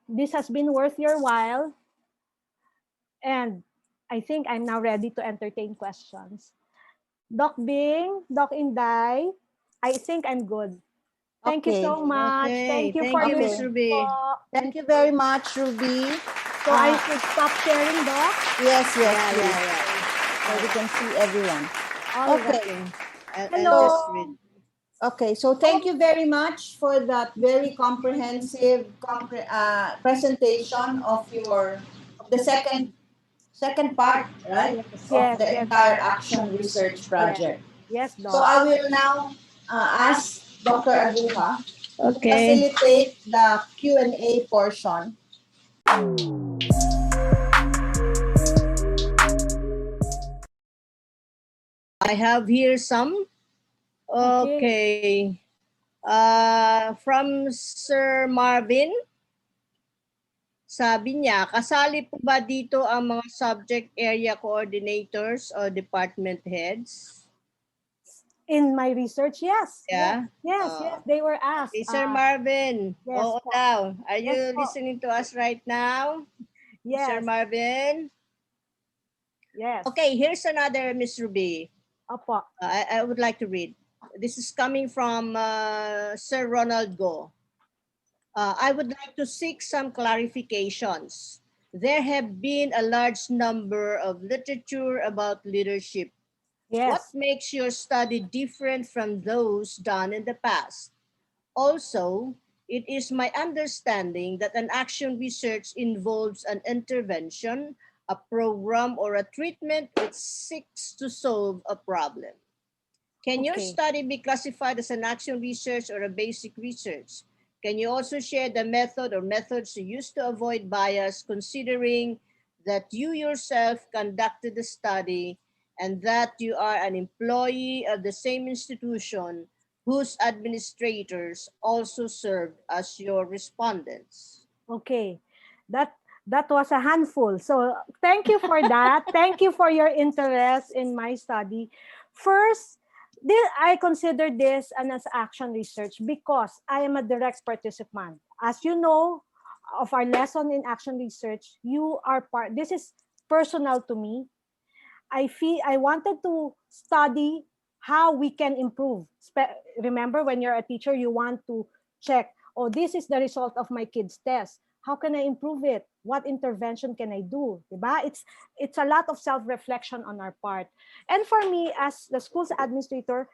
[SPEAKER 2] this has been worth your while. And I think I'm now ready to entertain questions. Doc Bing, Doc Inday, I think I'm good. Thank you
[SPEAKER 1] Okay.
[SPEAKER 2] so much.
[SPEAKER 3] Okay.
[SPEAKER 2] Thank you
[SPEAKER 3] Thank
[SPEAKER 2] for
[SPEAKER 3] you, Miss
[SPEAKER 2] listening
[SPEAKER 3] Ruby.
[SPEAKER 2] po.
[SPEAKER 1] Thank you very much, Ruby.
[SPEAKER 2] So I should stop sharing, Doc?
[SPEAKER 1] Yes, yes,
[SPEAKER 3] Yeah,
[SPEAKER 1] please.
[SPEAKER 3] yeah, yeah.
[SPEAKER 1] So we can see everyone.
[SPEAKER 2] All
[SPEAKER 1] Okay.
[SPEAKER 2] right.
[SPEAKER 3] I'll
[SPEAKER 2] Hello.
[SPEAKER 3] just read.
[SPEAKER 1] Okay, so thank you very much for that very comprehensive presentation of the second part, right? Of the entire action research project.
[SPEAKER 2] Yes, Doc.
[SPEAKER 1] So I will now ask Dr. Aguja to
[SPEAKER 3] Okay.
[SPEAKER 1] facilitate the Q&A portion.
[SPEAKER 3] I have here some. Okay. From Sir Marvin, sabi niya, kasali po ba dito ang mga subject area coordinators o department heads?
[SPEAKER 2] In my research, yes.
[SPEAKER 3] Yeah.
[SPEAKER 2] Yes, yes, they were asked.
[SPEAKER 3] Okay, Sir Marvin.
[SPEAKER 2] yes
[SPEAKER 3] Oo
[SPEAKER 2] po.
[SPEAKER 3] daw. Are you
[SPEAKER 2] Yes po.
[SPEAKER 3] listening to us right now? Sir
[SPEAKER 2] Yes,
[SPEAKER 3] Marvin?
[SPEAKER 2] yes.
[SPEAKER 3] Okay, here's another, Miss Ruby.
[SPEAKER 2] Opo.
[SPEAKER 3] I would like to read. This is coming from Sir Ronald Go. I would like to seek some clarifications. There have been a large number of literature about leadership.
[SPEAKER 2] Yes.
[SPEAKER 3] What makes your study different from those done in the past? Also, it is my understanding that an action research involves an intervention, a program, or a treatment which seeks to solve a problem. Can your
[SPEAKER 2] Okay.
[SPEAKER 3] study be classified as an action research or a basic research? Can you also share the method or methods you use to avoid bias, considering that you yourself conducted the study and that you are an employee of the same institution whose administrators also served as your respondents?
[SPEAKER 2] Okay. That was a handful. So thank you for that. Thank you for your interest in my study. First, I consider this as action research because I am a direct participant. As you know, of our lesson in action research, you are part. This is personal to me. I wanted to study how we can improve. Remember, when you're a teacher, you want to check, oh, this is the result of my kid's test. How can I improve it? What intervention can I do? Diba? It's a lot of self-reflection on our part. And for me, as the school's administrator,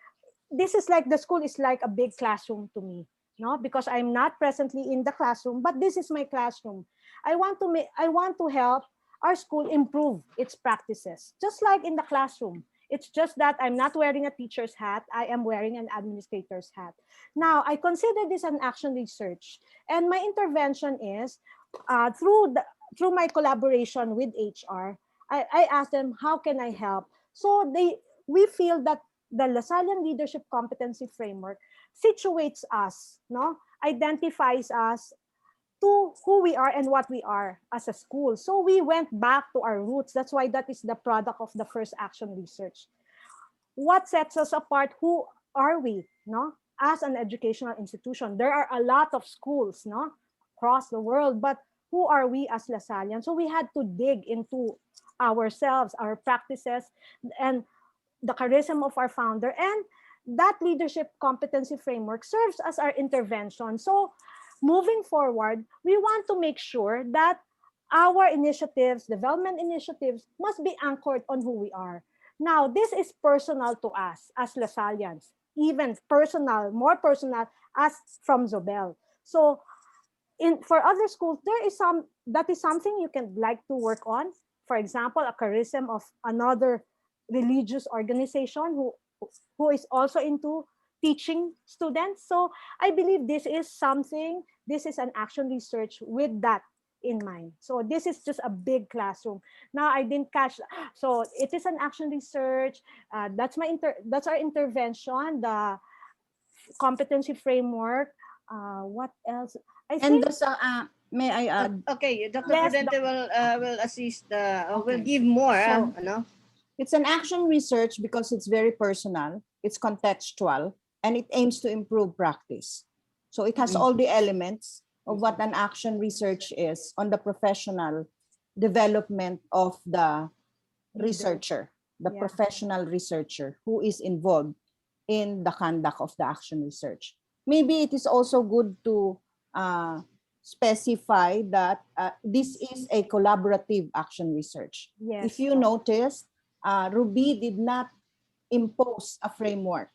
[SPEAKER 2] this is like, the school is like a big classroom to me. No, because I'm not presently in the classroom, but this is my classroom. I want to help our school improve its practices, just like in the classroom. It's just that I'm not wearing a teacher's hat. I am wearing an administrator's hat. Now, I consider this an action research. And my intervention is through my collaboration with HR, I asked them, how can I help? So we feel that the Lasallian Leadership Competency Framework situates us, no, identifies us to who we are and what we are as a school. So we went back to our roots. That's why that is the product of the first action research. What sets us apart? Who are we, no, as an educational institution? There are a lot of schools, no, across the world, but who are we as Lasallian? So we had to dig into ourselves, our practices, and the charisma of our founder, and that leadership competency framework serves as our intervention. So moving forward, we want to make sure that our initiatives, development initiatives, must be anchored on who we are. Now, this is personal to us as Lasallians, even personal, more personal as from Zobel. So for other schools, that is something you can like to work on. For example, a charism of another religious organization who is also into teaching students. So I believe this is something, this is an action research with that in mind. So this is just a big classroom. Now I didn't catch, so it is an action research. That's that's our intervention, the competency framework. What else? I
[SPEAKER 1] And
[SPEAKER 2] think
[SPEAKER 1] may I add?
[SPEAKER 3] Okay, Dr.
[SPEAKER 2] yes,
[SPEAKER 3] Prudente will assist, will
[SPEAKER 1] Okay.
[SPEAKER 3] give more.
[SPEAKER 1] So-
[SPEAKER 3] Ano?
[SPEAKER 1] It's an action research because it's very personal, it's contextual, and it aims to improve practice. So it has all the elements of what an action research is on the professional development of the researcher, the
[SPEAKER 2] Yeah.
[SPEAKER 1] professional researcher who is involved in the conduct of the action research. Maybe it is also good to specify that this is a collaborative action research.
[SPEAKER 2] Yes.
[SPEAKER 1] If you notice, Ruby did not impose a framework.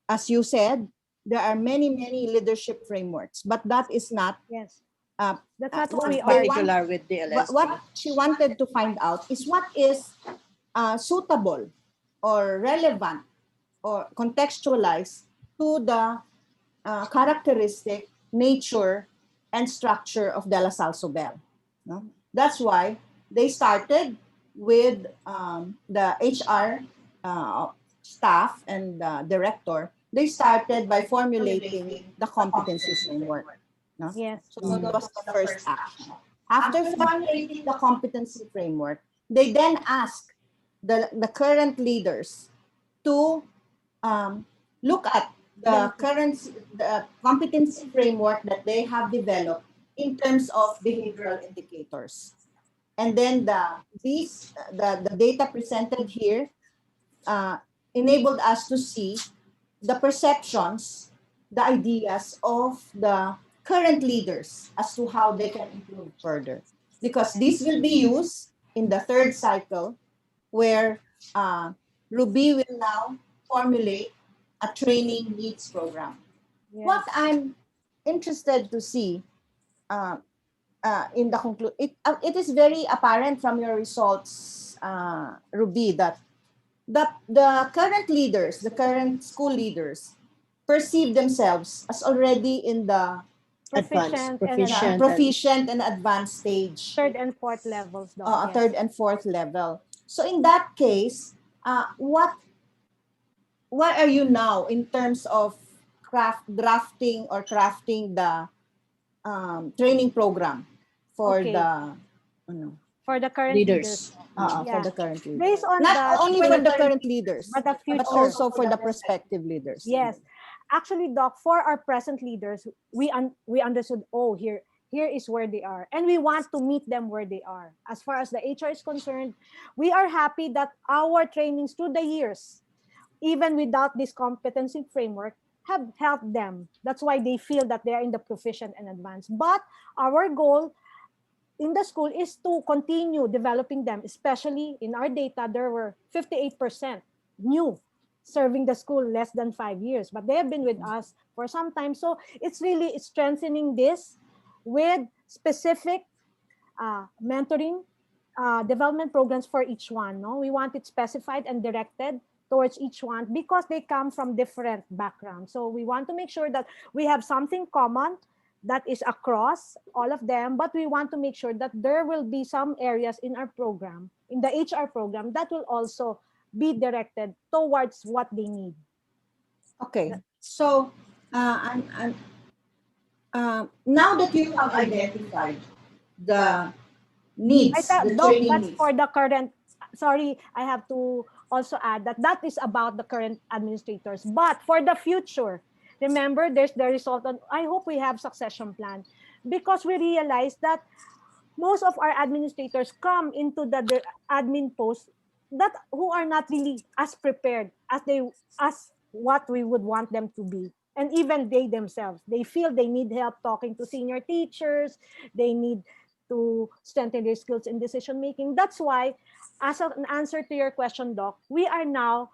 [SPEAKER 1] As you said, there are many, many leadership frameworks, but that is not
[SPEAKER 2] Yes.
[SPEAKER 1] uh,
[SPEAKER 2] That's not
[SPEAKER 1] what
[SPEAKER 2] what we
[SPEAKER 1] they
[SPEAKER 2] are.
[SPEAKER 1] want.
[SPEAKER 3] Particular with DLS.
[SPEAKER 1] What she wanted to find out is what is suitable or relevant or contextualized to the characteristic, nature, and structure of De La Salle Zobel. No? That's why they started with the HR staff and director. They started by formulating the competency framework. No?
[SPEAKER 2] Yes.
[SPEAKER 1] So that was the first action. After formulating the competency framework, they then asked the current leaders to look at the competency framework that they have developed in terms of behavioral indicators. And then the data presented here enabled us to see the perceptions, the ideas of the current leaders as to how they can improve further. Because this will be used in the third cycle where Ruby will now formulate a training needs program.
[SPEAKER 2] Yes.
[SPEAKER 1] What I'm interested to see in the conclusion, it is very apparent from your results, Ruby, that the current leaders, the current school leaders, perceive themselves as already in the proficient and advanced stage,
[SPEAKER 2] Third and fourth levels, though. Yes.
[SPEAKER 1] third and fourth level. So in that case, what are you now in terms of drafting or crafting the training program for
[SPEAKER 2] Okay.
[SPEAKER 1] the
[SPEAKER 2] For the current
[SPEAKER 3] Leaders.
[SPEAKER 2] leaders.
[SPEAKER 1] for the current leaders?
[SPEAKER 2] Based on
[SPEAKER 1] Not
[SPEAKER 2] that,
[SPEAKER 1] only for the current leaders,
[SPEAKER 2] but the future.
[SPEAKER 1] but also for the prospective leaders.
[SPEAKER 2] Yes. Actually, Doc, for our present leaders, we understood, oh, here is where they are. And we want to meet them where they are. As far as the HR is concerned, we are happy that our trainings through the years, even without this competency framework, have helped them. That's why they feel that they are in the proficient and advanced. But our goal in the school is to continue developing them, especially in our data, there were 58% new serving the school less than 5 years, but they have been with us for some time. So it's really strengthening this with specific mentoring development programs for each one. No, we want it specified and directed towards each one because they come from different backgrounds. So we want to make sure that we have something common that is across all of them, but we want to make sure that there will be some areas in our program, in the HR program, that will also be directed towards what they need.
[SPEAKER 1] Okay, so now that you have identified the needs, the training
[SPEAKER 2] That's
[SPEAKER 1] needs.
[SPEAKER 2] for the current, sorry, I have to also add that is about the current administrators. But for the future, remember, there's the result on, I hope we have succession plan, because we realize that most of our administrators come into the admin post that who are not really as prepared as what we would want them to be. And even they themselves, they feel they need help talking to senior teachers, they need to strengthen their skills in decision making. That's why, as an answer to your question, Doc, we are now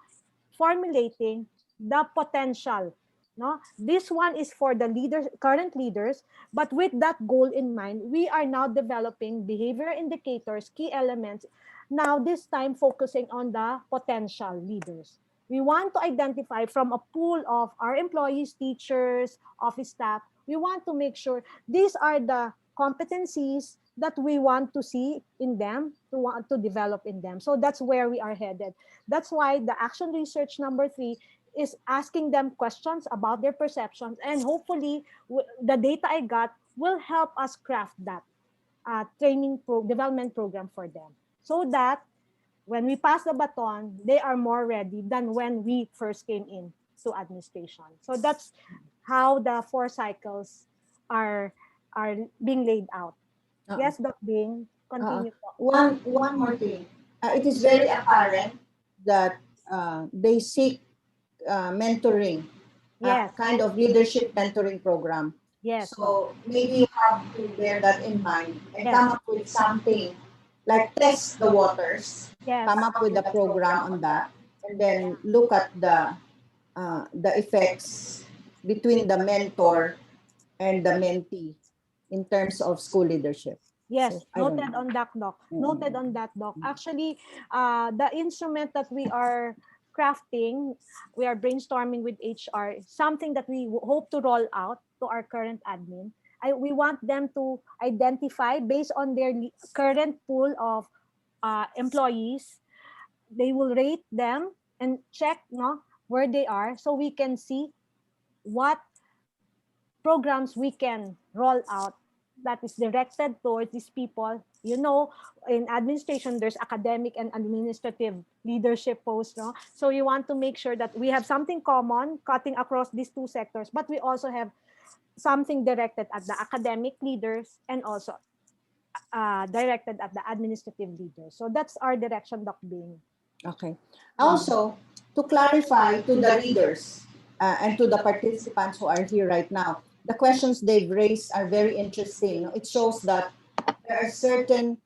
[SPEAKER 2] formulating the potential. No, this one is for the leaders, current leaders, but with that goal in mind, we are now developing behavior indicators, key elements. Now, this time focusing on the potential leaders. We want to identify from a pool of our employees, teachers, office staff. We want to make sure these are the competencies that we want to see in them, to want to develop in them. So that's where we are headed. That's why the action research number 3 is asking them questions about their perceptions, and hopefully the data I got will help us craft that development program for them, so that when we pass the baton, they are more ready than when we first came in to administration. So that's how the 4 cycles are are being laid out. Yes, Doc Bing, continue po.
[SPEAKER 1] One more thing. It is very apparent that they seek mentoring,
[SPEAKER 2] Yes,
[SPEAKER 1] kind of leadership mentoring program.
[SPEAKER 2] yes, Doc.
[SPEAKER 1] So maybe you have to bear that in mind and
[SPEAKER 2] Yes.
[SPEAKER 1] come up with something like test the waters,
[SPEAKER 2] Yes.
[SPEAKER 1] come up with a program on that, and then look at the effects between the mentor and the mentee in terms of school leadership.
[SPEAKER 2] Yes,
[SPEAKER 1] So, I don't
[SPEAKER 2] noted
[SPEAKER 1] know.
[SPEAKER 2] on that, Doc. Noted on that, Doc.
[SPEAKER 1] Mm.
[SPEAKER 2] Actually, the instrument that we are crafting, we are brainstorming with HR, something that we hope to roll out to our current admin. We want them to identify based on their current pool of employees. They will rate them and check where they are, so we can see what programs we can roll out that is directed towards these people. You know, in administration, there's academic and administrative leadership posts, no? So you want to make sure that we have something common cutting across these two sectors, but we also have something directed at the academic leaders and also directed at the administrative leaders. So that's our direction, Doc Bing.
[SPEAKER 1] Okay. Also, to clarify to the readers and to the participants who are here right now, the questions they've raised are very interesting. It shows that there are certain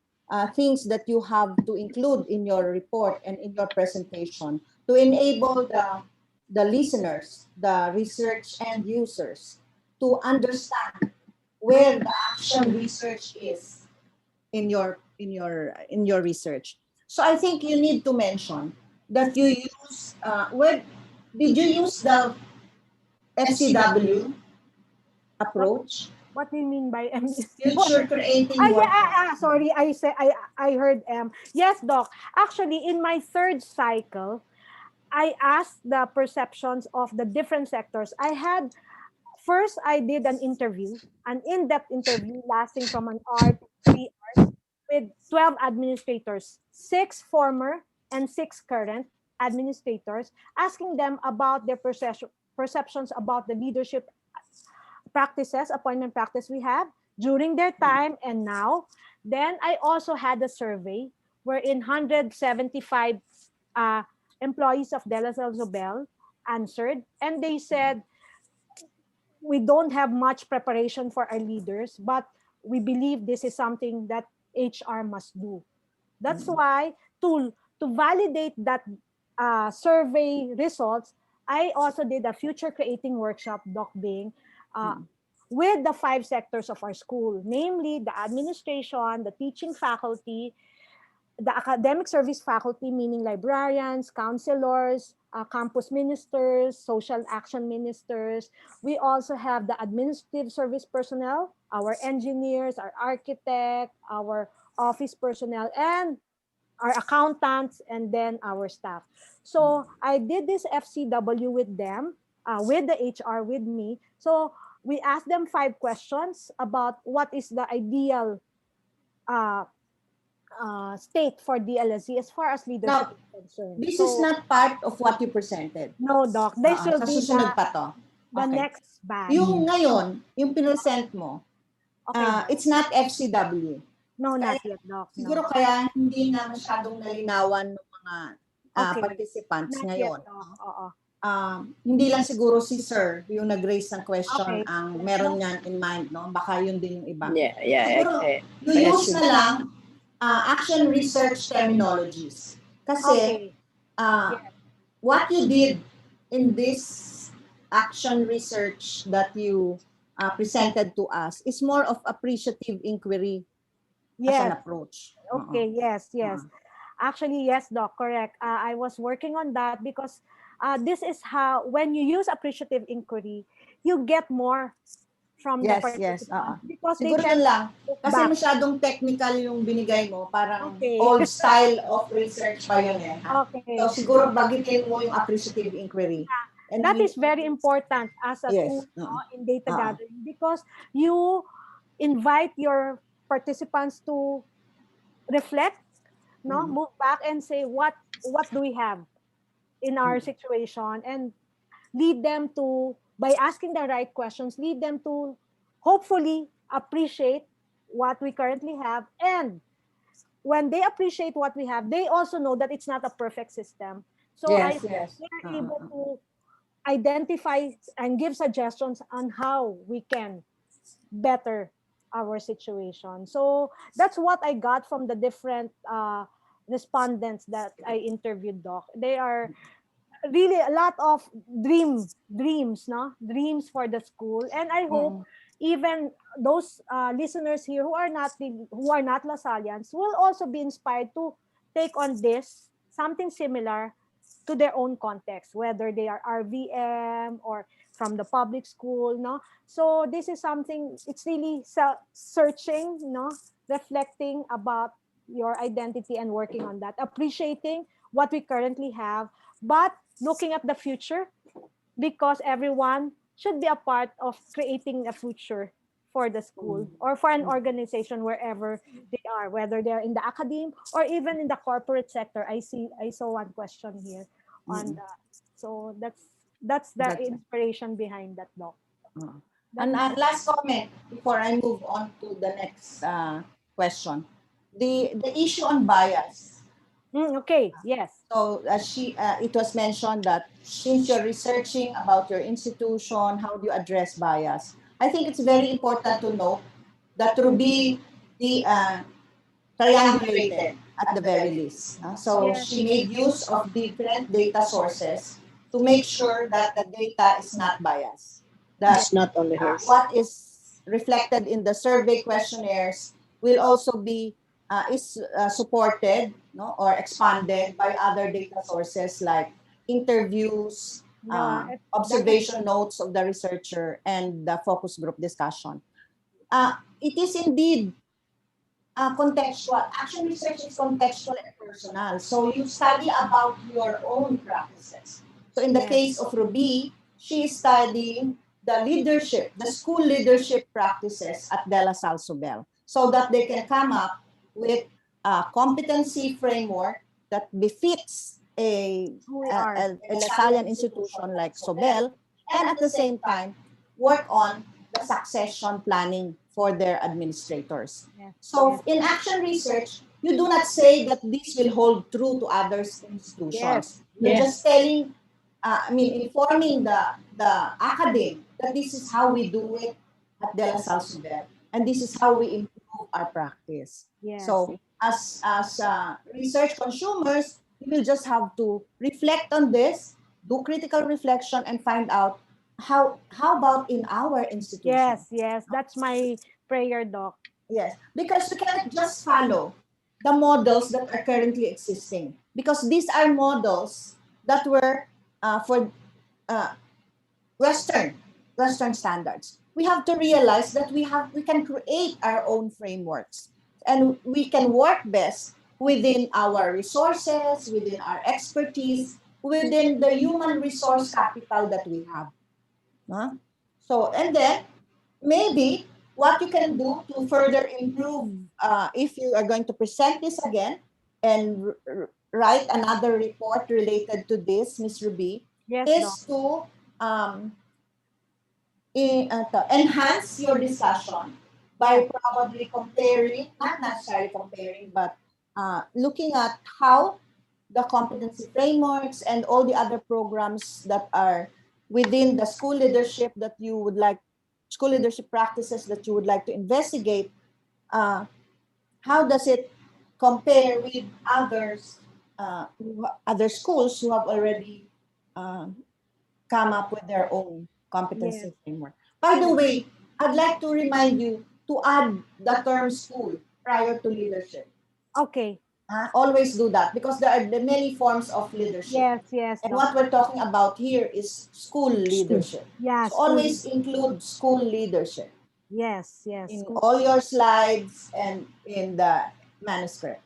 [SPEAKER 1] things that you have to include in your report and in your presentation to enable the listeners, the research end users to understand where the action research is in your research. So I think you need to mention that you use where did you use the FCW approach?
[SPEAKER 2] What do you mean by
[SPEAKER 1] Future creating workshop.
[SPEAKER 2] sorry, I heard Yes, Doc. Actually, in my third cycle, I asked the perceptions of the different sectors. First, I did an interview, an in-depth interview lasting from an hour to 3 hours with 12 administrators, 6 former and 6 current administrators, asking them about their perceptions about the leadership practices, appointment practice we have during their time and now. Then I also had a survey wherein 175 employees of DLSZ Zobel answered, and they said, we don't have much preparation for our leaders, but we believe this is something that HR must do. That's why to validate that survey results, I also did a future creating workshop, Doc Bing, with the 5 sectors of our school, namely the administration, the teaching faculty, the academic service faculty, meaning librarians, counselors, campus ministers, social action ministers. We also have the administrative service personnel, our engineers, our architect, our office personnel, and our accountants, and then our staff. So I did this FCW with them, with the HR with me. So we asked them 5 questions about what is the ideal state for DLSZ as far as leadership
[SPEAKER 1] Now,
[SPEAKER 2] is concerned.
[SPEAKER 1] this is not part of what you presented.
[SPEAKER 2] No, Doc. This will
[SPEAKER 1] Sa
[SPEAKER 2] be
[SPEAKER 1] susunod pa to.
[SPEAKER 2] the
[SPEAKER 1] Okay.
[SPEAKER 2] next batch.
[SPEAKER 1] Yung ngayon, yung pinesent mo,
[SPEAKER 2] Okay.
[SPEAKER 1] it's not FCW.
[SPEAKER 2] No, not yet, Doc.
[SPEAKER 1] Siguro
[SPEAKER 2] No.
[SPEAKER 1] kaya hindi na masyadong nalinawan ng mga
[SPEAKER 2] Okay.
[SPEAKER 1] participants
[SPEAKER 2] Not
[SPEAKER 1] ngayon.
[SPEAKER 2] yet, Doc. Oo.
[SPEAKER 1] Hindi lang siguro si Sir yung nag-raise ng question
[SPEAKER 2] Okay.
[SPEAKER 1] ang meron niyan in mind, no? Baka yun din yung iba.
[SPEAKER 4] Yeah.
[SPEAKER 1] Siguro, you use na lang action research terminologies. Kasi, what you did in this action research that you presented to us is more of appreciative inquiry as an approach.
[SPEAKER 2] Okay, yes. Actually, yes, Doc, correct. I was working on that because this is how, when you use appreciative inquiry, you get more from the
[SPEAKER 1] Yes, yes.
[SPEAKER 2] participants because they
[SPEAKER 1] Siguro
[SPEAKER 2] tend
[SPEAKER 1] yun lang.
[SPEAKER 2] to look
[SPEAKER 1] Kasi
[SPEAKER 2] back.
[SPEAKER 1] masyadong technical yung binigay mo. Parang
[SPEAKER 2] Okay.
[SPEAKER 1] old style of research pa yun eh. Ha?
[SPEAKER 2] Okay.
[SPEAKER 1] So siguro bagitin mo yung appreciative inquiry. And
[SPEAKER 2] That is very important as a
[SPEAKER 1] Yes.
[SPEAKER 2] tool in data
[SPEAKER 1] Oo.
[SPEAKER 2] gathering, because you invite your participants to reflect, move back and say what do we have in our situation, and lead them to, by asking the right questions, lead them to hopefully appreciate what we currently have. And when they appreciate what we have, they also know that it's not a perfect system. So
[SPEAKER 1] Yes,
[SPEAKER 2] they
[SPEAKER 1] yes.
[SPEAKER 2] are able to identify and give suggestions on how we can better our situation. So that's what I got from the different respondents that I interviewed, Doc. They are really a lot of dreams for the school, and I hope even those listeners here who are not Lasallians will also be inspired to take on this, something similar to their own context, whether they are RVM or from the public school, no. So this is something, it's really searching, reflecting about your identity and working on that, appreciating what we currently have, but looking at the future, because everyone should be a part of creating a future for the school or for an organization, wherever they are, whether they're in the academe or even in the corporate sector. I saw one question here on that. So that's the inspiration behind that, Doc.
[SPEAKER 1] And last comment before I move on to the next question. The issue on bias.
[SPEAKER 2] Okay, yes.
[SPEAKER 1] So it was mentioned that since you're researching about your institution, how do you address bias? I think it's very important to know that to be the triangulated at the very least. So she made use of different data sources to make sure that the data is not biased. That
[SPEAKER 3] It's not only hers.
[SPEAKER 1] what is reflected in the survey questionnaires will also be supported or expanded by other data sources like interviews, observation notes of the researcher, and the focus group discussion. It is indeed contextual. Action research is contextual and personal. So you study about your own practices. So in the case of Ruby, she is studying the leadership, the school leadership practices at De La Salle Zobel, so that they can come up with a competency framework that befits a Lasallian institution like Zobel, and at the same time, work on the succession planning for their administrators. So in action research, you do not say that this will hold true to other institutions. You're just telling, informing the academic that this is how we do it at De La Salle Zobel, and this is how we improve our practice. So as research consumers, you will just have to reflect on this, do critical reflection, and find out how about in our institution.
[SPEAKER 2] Yes, that's my prayer, Doc.
[SPEAKER 1] Yes, because we cannot just follow the models that are currently existing, because these are models that were for Western standards. We have to realize that we can create our own frameworks, and we can work best within our resources, within our expertise, within the human resource capital that we have. So, and then maybe what you can do to further improve, if you are going to present this again and write another report related to this, Ms. Ruby, is to enhance your discussion by probably comparing, not necessarily comparing, but looking at how the competency frameworks and all the other programs that are within the school leadership that you would like, school leadership practices that you would like to investigate, how does it compare with others, other schools who have already come up with their own competency framework. By the way, I'd like to remind you to add the term school prior to leadership.
[SPEAKER 2] Okay.
[SPEAKER 1] Always do that because there are the many forms of leadership.
[SPEAKER 2] Yes, yes,
[SPEAKER 1] And
[SPEAKER 2] Doc.
[SPEAKER 1] what we're talking about here is school leadership.
[SPEAKER 2] Yeah,
[SPEAKER 1] So
[SPEAKER 2] school.
[SPEAKER 1] always include school leadership
[SPEAKER 2] Yes, yes.
[SPEAKER 1] in
[SPEAKER 2] School.
[SPEAKER 1] all your slides and in the manuscript.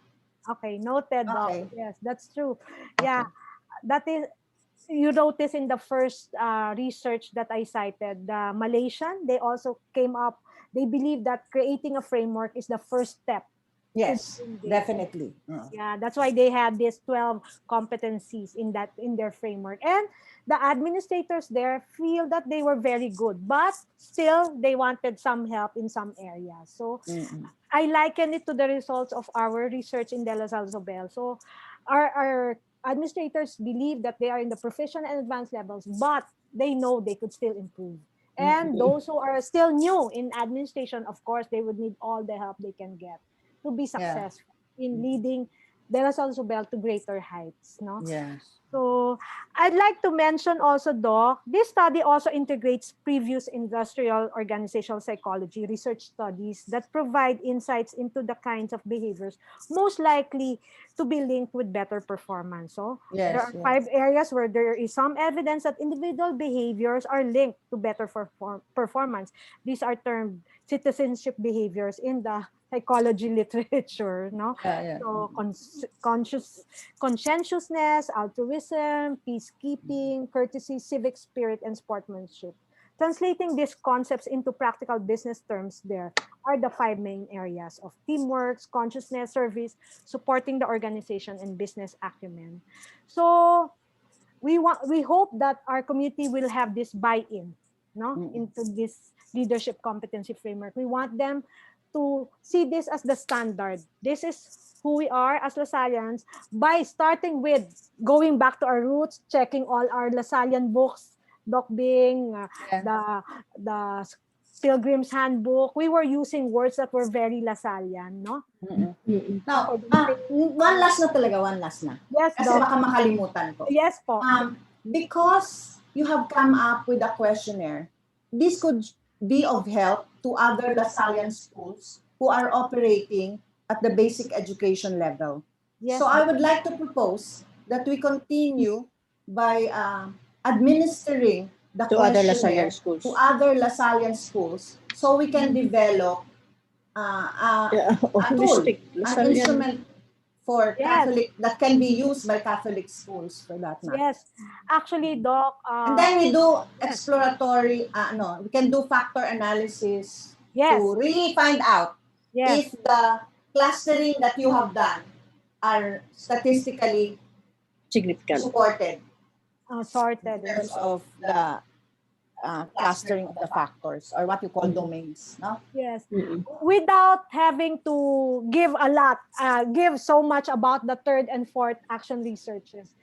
[SPEAKER 2] Okay, noted, Doc.
[SPEAKER 1] Okay.
[SPEAKER 2] Yes, that's true. Yeah,
[SPEAKER 1] Okay.
[SPEAKER 2] that is, you notice in the first research that I cited, the Malaysian, they also came up, they believe that creating a framework is the first step to
[SPEAKER 1] Yes,
[SPEAKER 2] doing this.
[SPEAKER 1] definitely.
[SPEAKER 2] Yeah, that's why they had these 12 competencies in their framework. And the administrators there feel that they were very good, but still they wanted some help in some areas. So
[SPEAKER 1] Mm-mm.
[SPEAKER 2] I liken it to the results of our research in Lasallian Zobel. So our administrators believe that they are in the proficient and advanced levels, but they know they could still improve. And
[SPEAKER 1] Mm-mm.
[SPEAKER 2] those who are still new in administration, of course, they would need all the help they can get to be
[SPEAKER 1] Yeah.
[SPEAKER 2] successful in leading Lasallian Zobel to greater heights. No?
[SPEAKER 1] Yes.
[SPEAKER 2] So I'd like to mention also, Doc, this study also integrates previous industrial organizational psychology research studies that provide insights into the kinds of behaviors most likely to be linked with better performance. So there
[SPEAKER 1] Yes.
[SPEAKER 2] are
[SPEAKER 1] Yes.
[SPEAKER 2] 5 areas where there is some evidence that individual behaviors are linked to better performance. These are termed citizenship behaviors in the psychology literature. No?
[SPEAKER 1] Yeah. Yeah.
[SPEAKER 2] So conscientiousness, altruism, peacekeeping, courtesy, civic spirit, and sportsmanship. Translating these concepts into practical business terms, there are the 5 main areas of teamwork, consciousness, service, supporting the organization, and business acumen. So we hope that our community will have this buy-in, no,
[SPEAKER 1] Mm-mm.
[SPEAKER 2] into this leadership competency framework. We want them to see this as the standard. This is who we are as Lasallians by starting with going back to our roots, checking all our Lasallian books, Doc Bing,
[SPEAKER 1] Yeah.
[SPEAKER 2] the Pilgrim's Handbook. We were using words that were very Lasallian, no?
[SPEAKER 1] Mm-mm. Now,
[SPEAKER 2] According to
[SPEAKER 1] one last na talaga, one last na.
[SPEAKER 2] yes,
[SPEAKER 1] Kasi
[SPEAKER 2] Doc.
[SPEAKER 1] baka makalimutan ko.
[SPEAKER 2] Yes po.
[SPEAKER 1] Because you have come up with a questionnaire, this could be of help to other Lasallian schools who are operating at the basic education level.
[SPEAKER 2] Yes,
[SPEAKER 1] So I
[SPEAKER 2] Doc.
[SPEAKER 1] would like to propose that we continue by administering the
[SPEAKER 3] To other
[SPEAKER 1] questionnaire
[SPEAKER 3] Lasallian schools.
[SPEAKER 1] to other Lasallian schools so we can develop
[SPEAKER 3] Yeah,
[SPEAKER 1] a tool,
[SPEAKER 3] holistic
[SPEAKER 1] an
[SPEAKER 3] Lasallian.
[SPEAKER 1] instrument for
[SPEAKER 2] Yes.
[SPEAKER 1] Catholic that can be used by Catholic schools for that matter.
[SPEAKER 2] Yes. Actually, Doc,
[SPEAKER 1] And then we do
[SPEAKER 2] yes.
[SPEAKER 1] exploratory, we can do factor analysis
[SPEAKER 2] Yes.
[SPEAKER 1] to really find out
[SPEAKER 2] Yes.
[SPEAKER 1] if the clustering that you have done are statistically
[SPEAKER 3] Significant.
[SPEAKER 1] supported
[SPEAKER 2] Sorted.
[SPEAKER 1] in terms of the clustering of the factors or what you call domains. No?
[SPEAKER 2] Yes.
[SPEAKER 3] Mm-mm.
[SPEAKER 2] Without having to give a lot, give so much about the third and fourth action researches.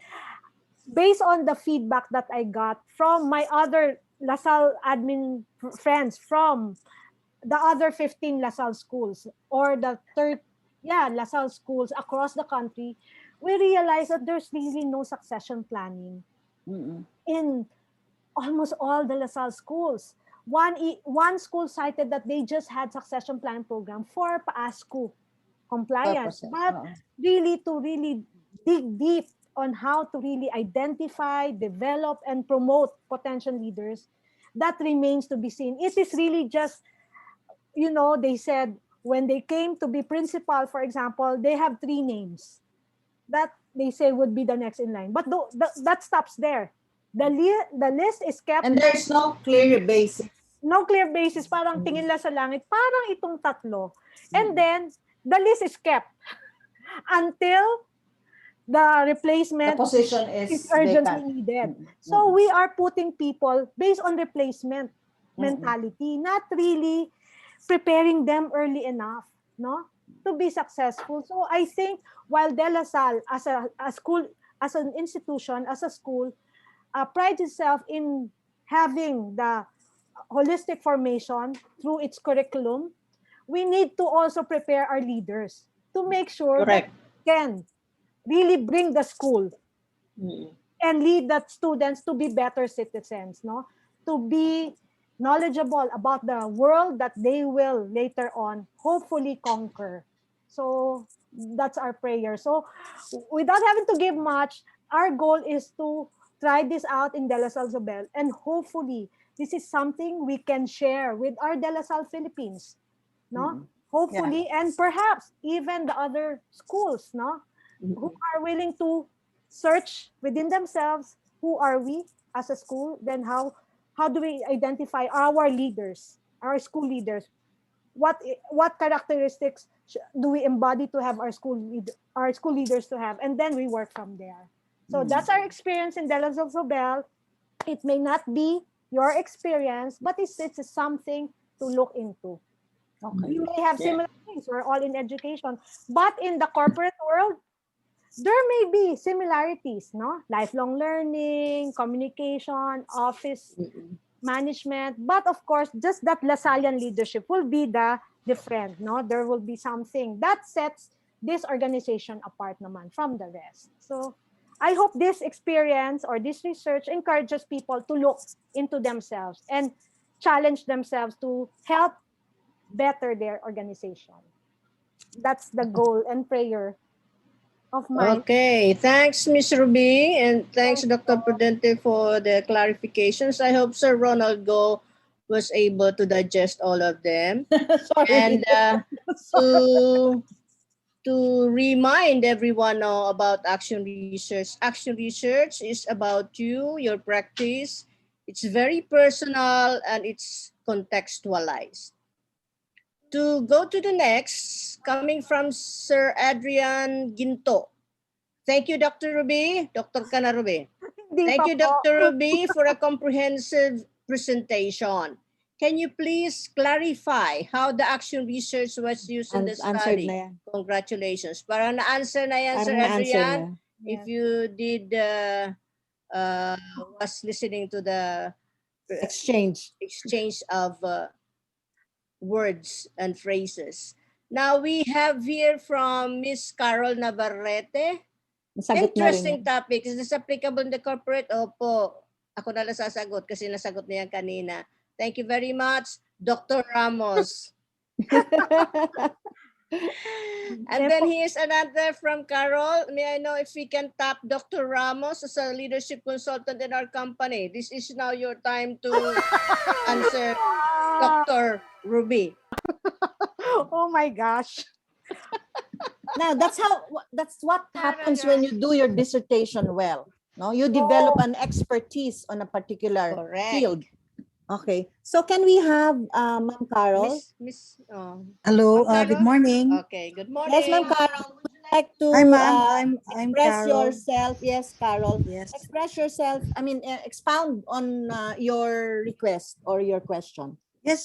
[SPEAKER 2] Based on the feedback that I got from my other LaSalle admin friends from the other 15 LaSalle schools or the LaSalle schools across the country, we realized that there's really no succession planning
[SPEAKER 1] Mm-mm.
[SPEAKER 2] in almost all the LaSalle schools. One school cited that they just had succession plan program for PASCO compliance,
[SPEAKER 1] Purposes.
[SPEAKER 2] but really to really dig deep on how to really identify, develop, and promote potential leaders, that remains to be seen. It is really just, they said when they came to be principal, for example, they have 3 names that they say would be the next in line. But that stops there. The list is kept.
[SPEAKER 1] And there's no clear basis.
[SPEAKER 2] No clear basis. Parang tingin lang sa langit. Parang itong tatlo. And then, the list is kept until the replacement
[SPEAKER 1] The position is
[SPEAKER 2] urgently
[SPEAKER 1] vacant.
[SPEAKER 2] needed. So we are putting people based on replacement mentality, not really preparing them early enough, no, to be successful. So I think while De La Salle as a school, as an institution, as a school, prides itself in having the holistic formation through its curriculum, we need to also prepare our leaders to make sure
[SPEAKER 3] Correct.
[SPEAKER 2] that they can really bring the school
[SPEAKER 3] Mm-mm.
[SPEAKER 2] and lead the students to be better citizens, no? To be knowledgeable about the world that they will later on hopefully conquer. So that's our prayer. So without having to give much, our goal is to try this out in De La Salle Zobel, and hopefully this is something we can share with our De La Salle Philippines, no? Hopefully, and perhaps even the other schools, no, who are willing to search within themselves, who are we as a school, then how do we identify our leaders, our school leaders, what characteristics do we embody to have our our school leaders to have, and then we work from there. So that's our experience in De La Salle Zobel. It may not be your experience, but it's something to look into.
[SPEAKER 1] Okay.
[SPEAKER 2] We may have similar things. We're all in education, but in the corporate world, there may be similarities, no? Lifelong learning, communication, office management, but of course, just that Lasallian leadership will be the different, no? There will be something that sets this organization apart naman from the rest. So I hope this experience or this research encourages people to look into themselves and challenge themselves to help better their organization. That's the goal and prayer of mine.
[SPEAKER 3] Okay, thanks, Ms. Ruby, and thanks, Dr. Prudente, for the clarifications. I hope Sir Ronald Go was able to digest all of them.
[SPEAKER 1] Sorry.
[SPEAKER 3] And to remind everyone now about action research. Action research is about you, your practice. It's very personal and it's contextualized. To go to the next, coming from Sir Adrian Ginto. Thank you, Dr. Ruby. Dr. Kana Ruby. Thank you, Dr. Ruby, for a comprehensive presentation. Can you please clarify how the action research was used in the
[SPEAKER 1] Answered
[SPEAKER 3] study?
[SPEAKER 1] na yan.
[SPEAKER 3] Congratulations. Parang na-answer na yan, Sir
[SPEAKER 1] Parang na-answer
[SPEAKER 3] Adrian.
[SPEAKER 1] na.
[SPEAKER 3] If you did was listening to the
[SPEAKER 1] Exchange.
[SPEAKER 3] of words and phrases. Now we have here from Miss Carol Navarrete.
[SPEAKER 1] Nasagot na rin
[SPEAKER 3] Interesting
[SPEAKER 1] yan.
[SPEAKER 3] topic. Is this applicable in the corporate? Opo. Ako na lang sasagot kasi nasagot na yan kanina. Thank you very much, Dr. Ramos. And then here's another from Carol. May I know if we can tap Dr. Ramos as a leadership consultant in our company? This is now your time to answer Dr. Ruby.
[SPEAKER 2] Oh my gosh.
[SPEAKER 1] Now, that's what happens when you do your dissertation well. No, you develop an expertise on a particular field. Okay. So can we have Ma'am Carol?
[SPEAKER 4] Hello,
[SPEAKER 3] Ma'am
[SPEAKER 4] good
[SPEAKER 3] Carol?
[SPEAKER 4] morning.
[SPEAKER 3] Okay, good morning.
[SPEAKER 1] Yes, Ma'am Carol. Would you like to
[SPEAKER 4] Hi, ma'am. I'm
[SPEAKER 1] express
[SPEAKER 4] Carol.
[SPEAKER 1] yourself? Yes, Carol.
[SPEAKER 4] Yes.
[SPEAKER 1] Express yourself. I mean, expound on your request or your question.
[SPEAKER 4] Yes,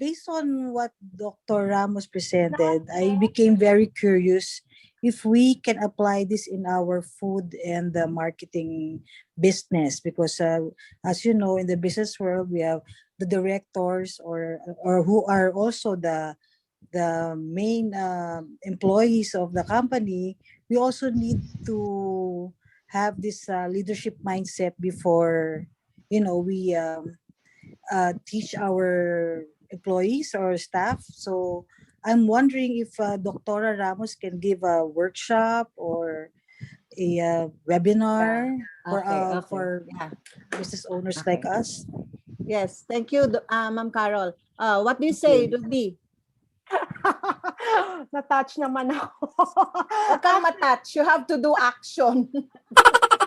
[SPEAKER 4] based on what Dr. Ramos presented, I became very curious if we can apply this in our food and the marketing business, because as you know, in the business world, we have the directors or who are also the main employees of the company. We also need to have this leadership mindset before, we teach our employees or staff. So I'm wondering if Dr. Ramos can give a workshop or a webinar for business owners like us.
[SPEAKER 1] Yes, thank you, Ma'am Carol. What do you say, Ruby?
[SPEAKER 2] Na-touch naman ako.
[SPEAKER 1] Huwag kang ma-touch. You have to do action.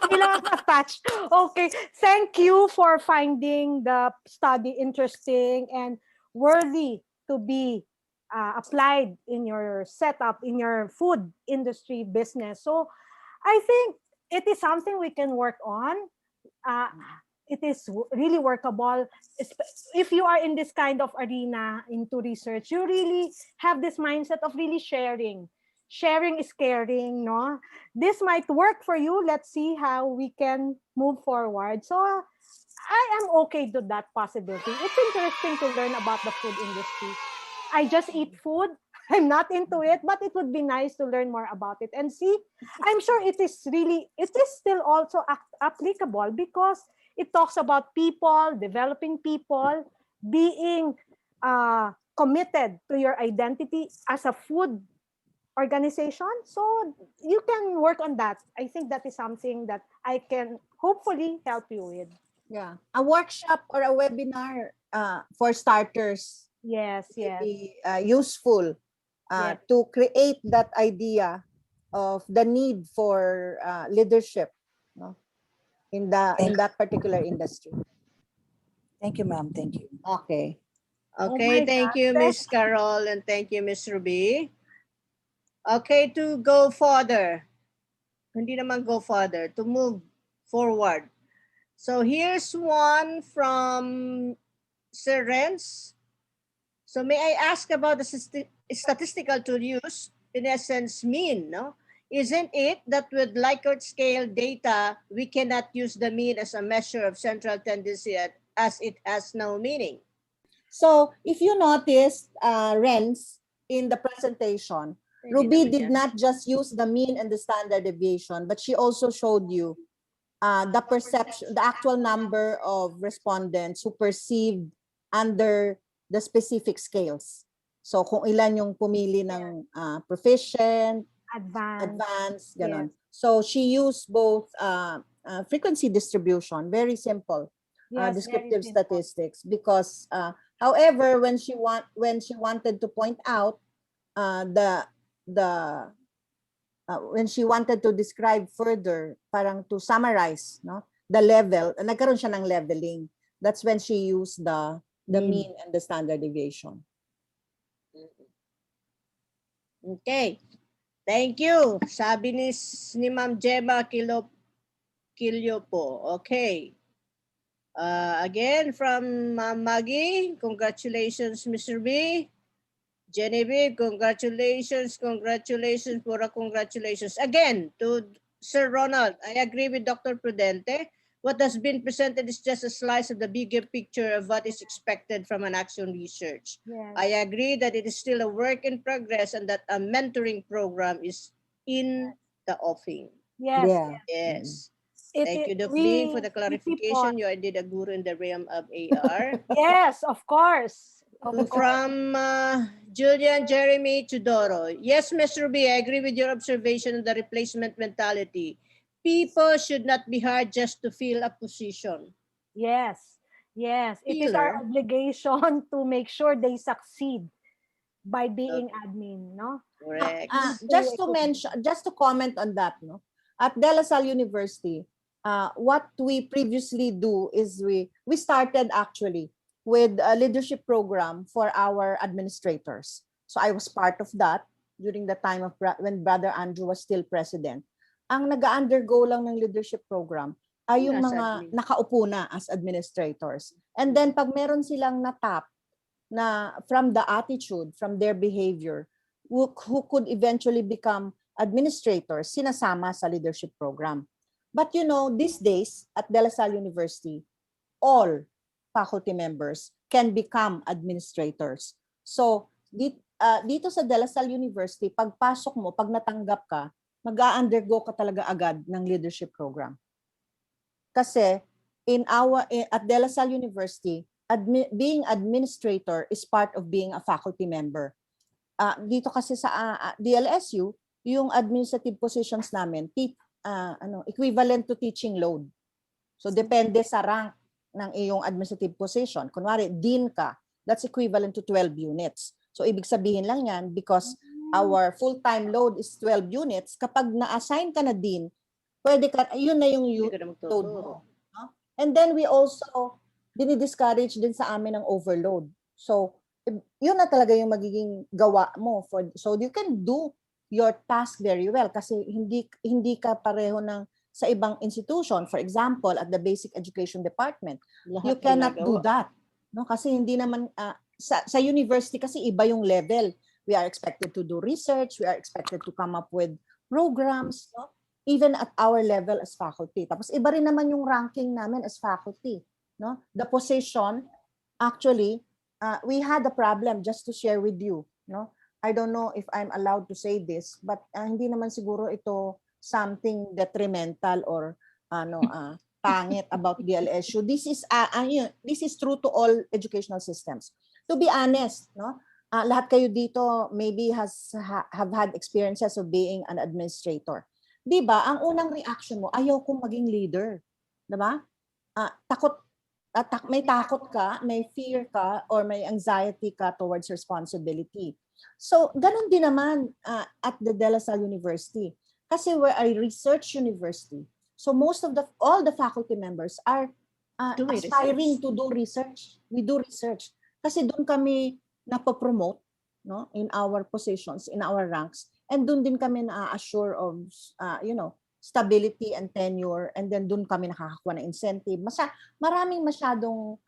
[SPEAKER 2] Kailangan ma-touch. Okay. Thank you for finding the study interesting and worthy to be applied in your setup, in your food industry business. So I think it is something we can work on. It is really workable. If you are in this kind of arena into research, you really have this mindset of really sharing. Sharing is caring, no? This might work for you. Let's see how we can move forward. So I am okay to that possibility. It's interesting to learn about the food industry. I just eat food. I'm not into it, but it would be nice to learn more about it and see. I'm sure it is still also applicable because it talks about people, developing people, being committed to your identity as a food organization. So you can work on that. I think that is something that I can hopefully help you with.
[SPEAKER 1] Yeah. A workshop or a webinar for starters
[SPEAKER 2] Yes,
[SPEAKER 1] may
[SPEAKER 2] yes,
[SPEAKER 1] be useful
[SPEAKER 2] yes.
[SPEAKER 1] to create that idea of the need for leadership, no, in that particular industry.
[SPEAKER 4] Thank you, ma'am. Thank you.
[SPEAKER 1] Okay.
[SPEAKER 2] Oh
[SPEAKER 3] Okay,
[SPEAKER 2] my
[SPEAKER 3] thank
[SPEAKER 2] God.
[SPEAKER 3] you, Miss Carol, and thank you, Miss Ruby. Okay, to go further. Hindi naman go further, to move forward. So here's one from Sir Renz. So may I ask about the statistical tool used, in essence, mean, no? Isn't it that with Likert scale data, we cannot use the mean as a measure of central tendency as it has no meaning?
[SPEAKER 1] So if you noticed, Renz, in the presentation,
[SPEAKER 3] Pwede
[SPEAKER 1] Ruby
[SPEAKER 3] naman
[SPEAKER 1] did
[SPEAKER 3] yan.
[SPEAKER 1] not just use the mean and the standard deviation, but she also showed you the perception, the actual number of respondents who perceived under the specific scales. So kung ilan yung pumili ng proficient,
[SPEAKER 2] Advanced.
[SPEAKER 1] advanced,
[SPEAKER 2] Yes.
[SPEAKER 1] ganon. So she used both frequency distribution, very simple,
[SPEAKER 2] Yes,
[SPEAKER 1] descriptive
[SPEAKER 2] very simple.
[SPEAKER 1] statistics, because however, when she wanted to point out the when she wanted to describe further, parang to summarize, no, the level, nagkaroon siya ng leveling. That's when she used the mean and the standard deviation.
[SPEAKER 3] Okay. Thank you. Sabi ni Ma'am Gemma Kilyo po. Okay. Again, from Ma'am Maggie, congratulations, Mr. B. Genevieve, congratulations, congratulations, pura congratulations. Again, to Sir Ronald, I agree with Dr. Prudente. What has been presented is just a slice of the bigger picture of what is expected from an action research.
[SPEAKER 2] Yes.
[SPEAKER 3] I agree that it is still a work in progress and that a mentoring program is in the offing.
[SPEAKER 2] Yes.
[SPEAKER 1] Yeah.
[SPEAKER 3] Yes.
[SPEAKER 2] It-
[SPEAKER 3] Thank
[SPEAKER 2] it-
[SPEAKER 3] you, Doc
[SPEAKER 2] we-
[SPEAKER 3] Lee, for the
[SPEAKER 2] we keep
[SPEAKER 3] clarification.
[SPEAKER 2] on-
[SPEAKER 3] You did a guru in the realm of AR.
[SPEAKER 2] Yes, of course. Of course.
[SPEAKER 3] From Julian Jeremy Tudoro. Yes, Ms. Ruby, I agree with your observation on the replacement mentality. People should not be hired just to fill a position.
[SPEAKER 2] Yes, yes. It is our
[SPEAKER 3] Filler.
[SPEAKER 2] obligation to make sure they succeed by being admin, no?
[SPEAKER 3] Correct.
[SPEAKER 1] Just to mention, just to comment on that, no, at De La Salle University, what we previously do is we started actually with a leadership program for our administrators. So I was part of that during the time of when Brother Andrew was still president. Ang nag-undergo lang ng leadership program ay yung
[SPEAKER 3] Nasa
[SPEAKER 1] mga
[SPEAKER 3] admin.
[SPEAKER 1] nakaupo na as administrators. And then pag meron silang natap na from the attitude, from their behavior, who could eventually become administrators, sinasama sa leadership program. But you know, these days at De La Salle University, all faculty members can become administrators. So dito sa De La Salle University, pagpasok mo, pag natanggap ka, mag-a-undergo ka talaga agad ng leadership program. Kasi at De La Salle University, being administrator is part of being a faculty member. Dito kasi sa DLSU, yung administrative positions namin, equivalent to teaching load. So depende sa rank ng iyong administrative position. Kunwari, dean ka, that's equivalent to 12 units. So ibig sabihin lang yan, because our full-time load is 12 units, kapag na-assign ka na dean, pwede ka, yun na yung load mo. No? And then we also dinidiscourage din sa amin ng overload. So yun na talaga yung magiging gawa mo. So you can do your task very well kasi hindi ka pareho ng sa ibang institution. For example, at the Basic Education Department, you cannot do that. No? Kasi hindi naman, sa university kasi iba yung level. We are expected to do research, we are expected to come up with programs, no? Even at our level as faculty. Tapos iba rin naman yung ranking namin as faculty. No? The position, actually, we had a problem, just to share with you. No? I don't know if I'm allowed to say this, but hindi naman siguro ito something detrimental or pangit about DLSU. This is true to all educational systems. To be honest, no, lahat kayo dito maybe have had experiences of being an administrator. 'Di ba? Ang unang reaction mo, ayaw kong maging leader. 'Di ba? May takot ka, may fear ka, or may anxiety ka towards responsibility. So, ganun din naman at the De La Salle University. Kasi we're a research university. So, all the faculty members are aspiring to do research. We do research. Kasi doon kami napopromote, no, in our positions, in our ranks. And doon din kami na-assure of, stability and tenure, and then doon kami nakakakuha ng incentive. Maraming masyadong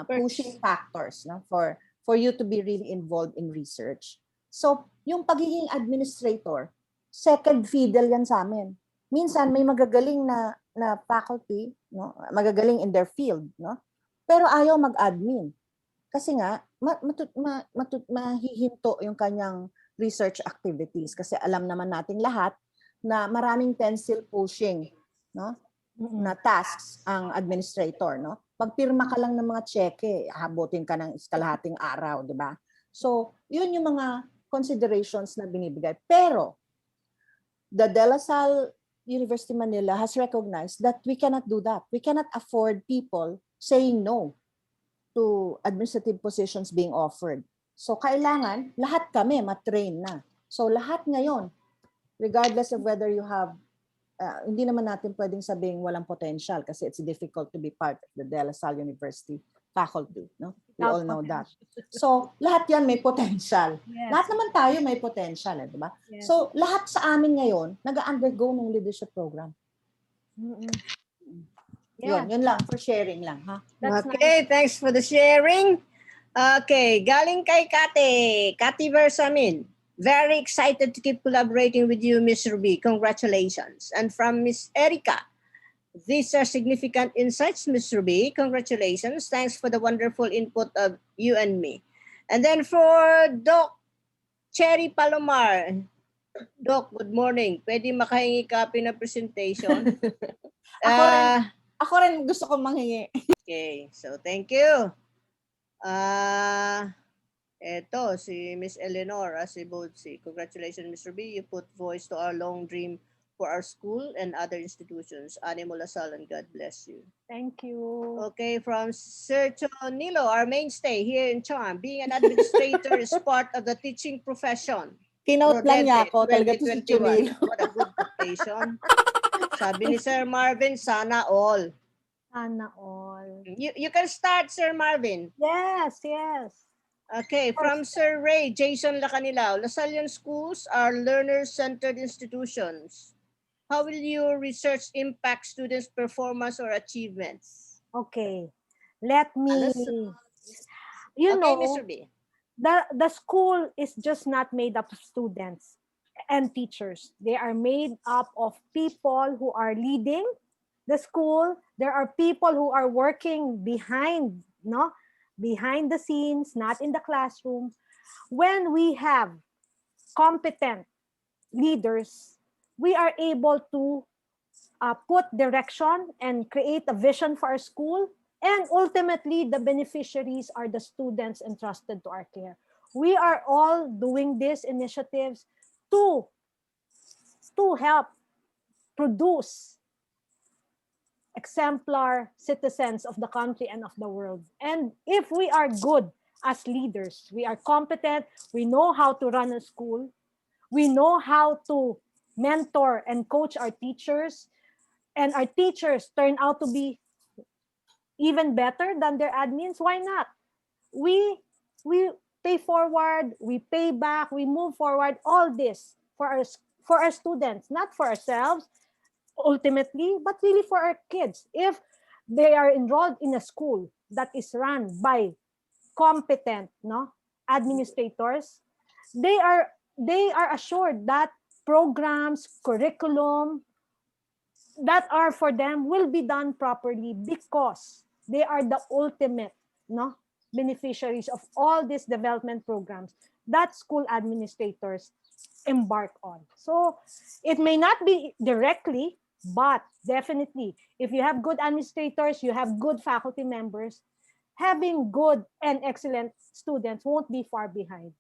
[SPEAKER 1] pushing factors, no, for you to be really involved in research. So, yung pagiging administrator, second fiddle yan sa amin. Minsan may magagaling na faculty, no, magagaling in their field, no, pero ayaw mag-admin. Kasi nga mahihinto yung kanyang research activities kasi alam naman nating lahat na maraming pencil pushing, no, na tasks ang administrator, no. Pagpirma ka lang ng mga cheque, habutin ka ng kalahating araw, di ba? So, yun yung mga considerations na binibigay. Pero the De La Salle University Manila has recognized that we cannot do that. We cannot afford people saying no to administrative positions being offered. So, kailangan lahat kami matrain na. So, lahat ngayon, regardless of whether you have, hindi naman natin pwedeng sabing walang potential kasi it's difficult to be part of the De La Salle University faculty. No? We all know that. So, lahat yan may potential.
[SPEAKER 2] Yes.
[SPEAKER 1] Lahat naman tayo may potential, di ba?
[SPEAKER 2] Yes.
[SPEAKER 1] So, lahat sa amin ngayon, nag-undergo ng leadership program.
[SPEAKER 2] Yeah.
[SPEAKER 1] Yun lang, for sharing lang. Ha?
[SPEAKER 2] That's
[SPEAKER 3] Okay,
[SPEAKER 2] nice.
[SPEAKER 3] thanks for the sharing. Okay, galing kay Kati Versamin. Very excited to keep collaborating with you, Ms. Ruby. Congratulations. And from Ms. Erica, these are significant insights, Ms. Ruby. Congratulations. Thanks for the wonderful input of you and me. And then for Doc Cherry Palomar. Doc, good morning. Pwede makahingi copy na presentation?
[SPEAKER 1] Ako rin gusto kong manghingi.
[SPEAKER 3] Okay, so thank you. Eto, si Miss Eleanor Asibotsi. Congratulations, Mr. B. You put voice to our long dream for our school and other institutions. Animo Lasal and God bless you.
[SPEAKER 2] Thank you.
[SPEAKER 3] Okay, from Sergio Nilo, our mainstay here in Charm. Being an administrator is part of the teaching profession.
[SPEAKER 1] Kinote lang niya ako, talaga to si
[SPEAKER 3] 2021.
[SPEAKER 1] Chumilo.
[SPEAKER 3] What a good quotation. Sabi ni Sir Marvin, sana all.
[SPEAKER 2] Sana all.
[SPEAKER 3] You can start, Sir Marvin.
[SPEAKER 2] Yes, yes.
[SPEAKER 3] Okay, from Sir Ray, Jason Lacanilao, Lasallian schools are learner-centered institutions. How will your research impact students' performance or achievements?
[SPEAKER 2] Okay, let me,
[SPEAKER 3] Okay, Mr. B.
[SPEAKER 2] The school is just not made up of students and teachers. They are made up of people who are leading the school. There are people who are working behind the scenes, not in the classroom. When we have competent leaders, we are able to put direction and create a vision for our school. And ultimately, the beneficiaries are the students entrusted to our care. We are all doing these initiatives to help produce exemplar citizens of the country and of the world. And if we are good as leaders, we are competent, we know how to run a school, we know how to mentor and coach our teachers, and our teachers turn out to be even better than their admins, why not? We pay forward, we pay back, we move forward, all this for our students, not for ourselves, ultimately, but really for our kids. If they are enrolled in a school that is run by competent administrators, they are assured that programs, curriculum that are for them will be done properly because they are the ultimate beneficiaries of all these development programs that school administrators embark on. So it may not be directly, but definitely, if you have good administrators, you have good faculty members, having good and excellent students won't be far behind.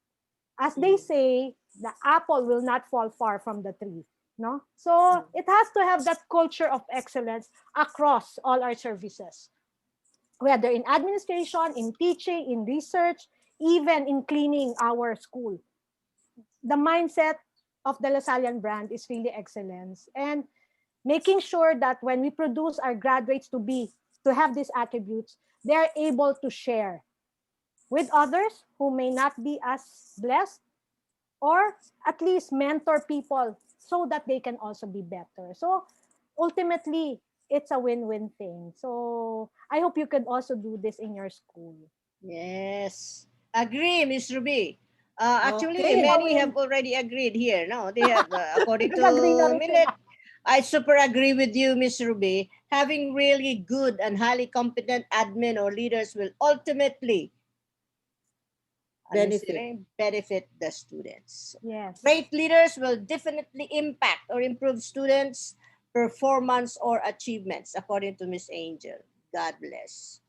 [SPEAKER 2] As they say, the apple will not fall far from the tree. No? So it has to have that culture of excellence across all our services, whether in administration, in teaching, in research, even in cleaning our school. The mindset of the Lasallian brand is really excellence, and making sure that when we produce our graduates to have these attributes, they're able to share with others who may not be as blessed, or at least mentor people so that they can also be better. So ultimately, it's a win-win thing. So I hope you could also do this in your school.
[SPEAKER 3] Yes. Agree, Miss Ruby. Actually,
[SPEAKER 1] Okay.
[SPEAKER 3] many have already agreed here. No, they have, according
[SPEAKER 2] Nag-agree na
[SPEAKER 3] to
[SPEAKER 2] rin
[SPEAKER 3] Minute, I super agree with you, Miss Ruby. Having really good and highly competent admin or leaders will ultimately benefit the students.
[SPEAKER 2] Yes.
[SPEAKER 3] Great leaders will definitely impact or improve students' performance or achievements, according to Miss Angel. God bless.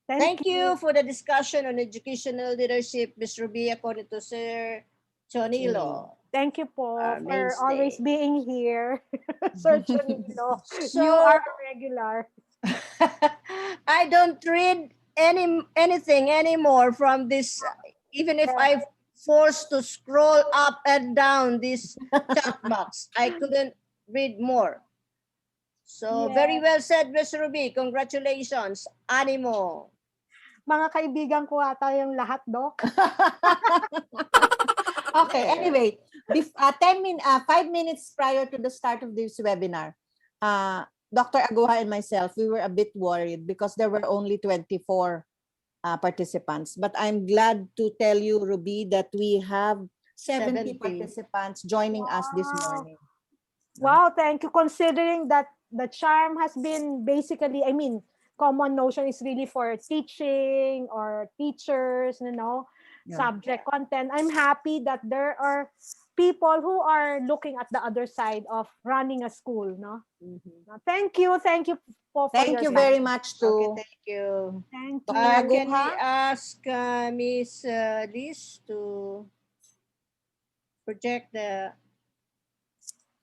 [SPEAKER 3] Thank you for the discussion on educational leadership, Ms. Ruby, according to Sir Chonilo.
[SPEAKER 2] Thank you po
[SPEAKER 3] Our
[SPEAKER 2] for always
[SPEAKER 3] mainstay.
[SPEAKER 2] being here. Sir Chonilo,
[SPEAKER 3] So-
[SPEAKER 2] you are a regular.
[SPEAKER 3] I don't read anything anymore from this, even if I'm forced to scroll up and down this chat box. I couldn't read more. So very well said, Ms. Ruby. Congratulations. Animo.
[SPEAKER 2] Mga kaibigan ko ata yung lahat, Doc.
[SPEAKER 1] Okay, anyway, 5 minutes prior to the start of this webinar, Dr. Aguja and myself, we were a bit worried because there were only 24 participants. But I'm glad to tell you, Ruby, that we have 70 participants joining us this morning.
[SPEAKER 2] Wow, thank you. Considering that the charm has been basically, common notion is really for teaching or teachers, subject content. I'm happy that there are people who are looking at the other side of running a school, no? Thank you for
[SPEAKER 1] Thank you
[SPEAKER 2] your
[SPEAKER 1] very
[SPEAKER 2] time.
[SPEAKER 1] much too.
[SPEAKER 3] Okay, thank you.
[SPEAKER 2] Thank you.
[SPEAKER 1] Dr.
[SPEAKER 3] Can we
[SPEAKER 1] Aguja?
[SPEAKER 3] ask Miss Liz to project the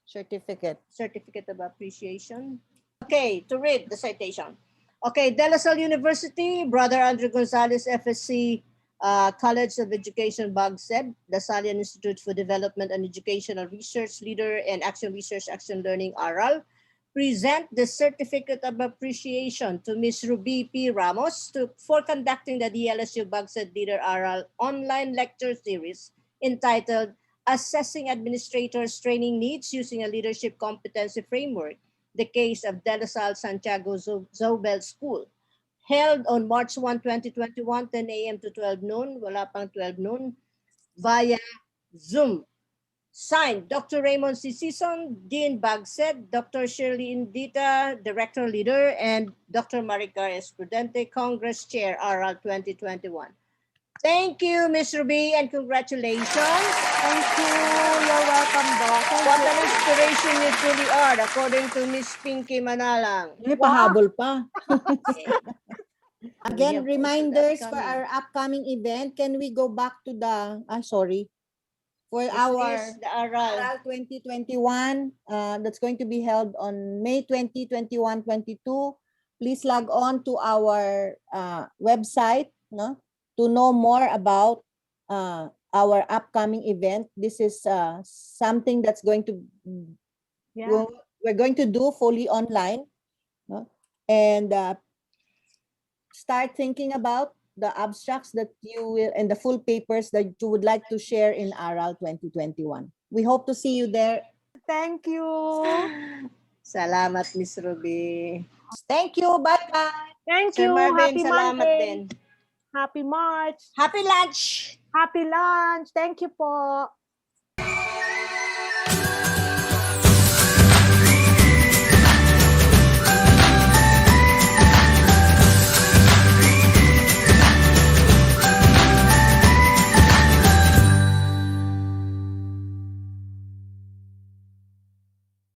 [SPEAKER 3] certificate of appreciation? Okay, to read the citation. Okay, De La Salle University, Brother Andrew Gonzalez, FSC, College of Education, BAGSED, Lasallian Institute for Development and Educational Research Leader and Action Research Action Learning, ARAL, present the certificate of appreciation to Ms. Ruby P. Ramos for conducting the DLSU BAGSED Leader ARAL online lecture series entitled Assessing Administrators' Training Needs Using a Leadership Competency Framework, the case of De La Salle Santiago Zobel School, held on March 1, 2021, 10 a.m. to 12 noon, wala pang 12 noon, via Zoom. Signed, Dr. Raymond C. Sison, Dean BAGSED, Dr. Shirley Indita, Director Leader, and Dr. Maricar S. Prudente, Congress Chair, RL 2021. Thank you, Ms. Ruby, and congratulations.
[SPEAKER 2] Thank you. You're welcome, Doc.
[SPEAKER 3] What an inspiration you truly are, according to Ms. Pinky Manalang.
[SPEAKER 1] May pahabol pa.
[SPEAKER 3] We
[SPEAKER 1] Again,
[SPEAKER 3] have
[SPEAKER 1] reminders
[SPEAKER 3] also
[SPEAKER 1] for
[SPEAKER 3] the
[SPEAKER 1] our upcoming event. Can we go back to the, for
[SPEAKER 3] This
[SPEAKER 1] our
[SPEAKER 3] is the ARAL.
[SPEAKER 1] ARAL 2021, that's going to be held on May 20, 21, 22. Please log on to our website, no, to know more about our upcoming event. This is something that's going to we're going to do fully online, no? And start thinking about the abstracts that you will and the full papers that you would like to share in ARAL 2021. We hope to see you there.
[SPEAKER 2] Thank you.
[SPEAKER 3] Salamat, Miss Ruby.
[SPEAKER 1] Thank you. Bye-bye.
[SPEAKER 2] Thank
[SPEAKER 3] Sir
[SPEAKER 2] you.
[SPEAKER 3] Marvin,
[SPEAKER 2] Happy
[SPEAKER 3] salamat
[SPEAKER 2] Monday.
[SPEAKER 3] din.
[SPEAKER 2] Happy March.
[SPEAKER 3] Happy lunch!
[SPEAKER 2] Happy lunch. Thank you po.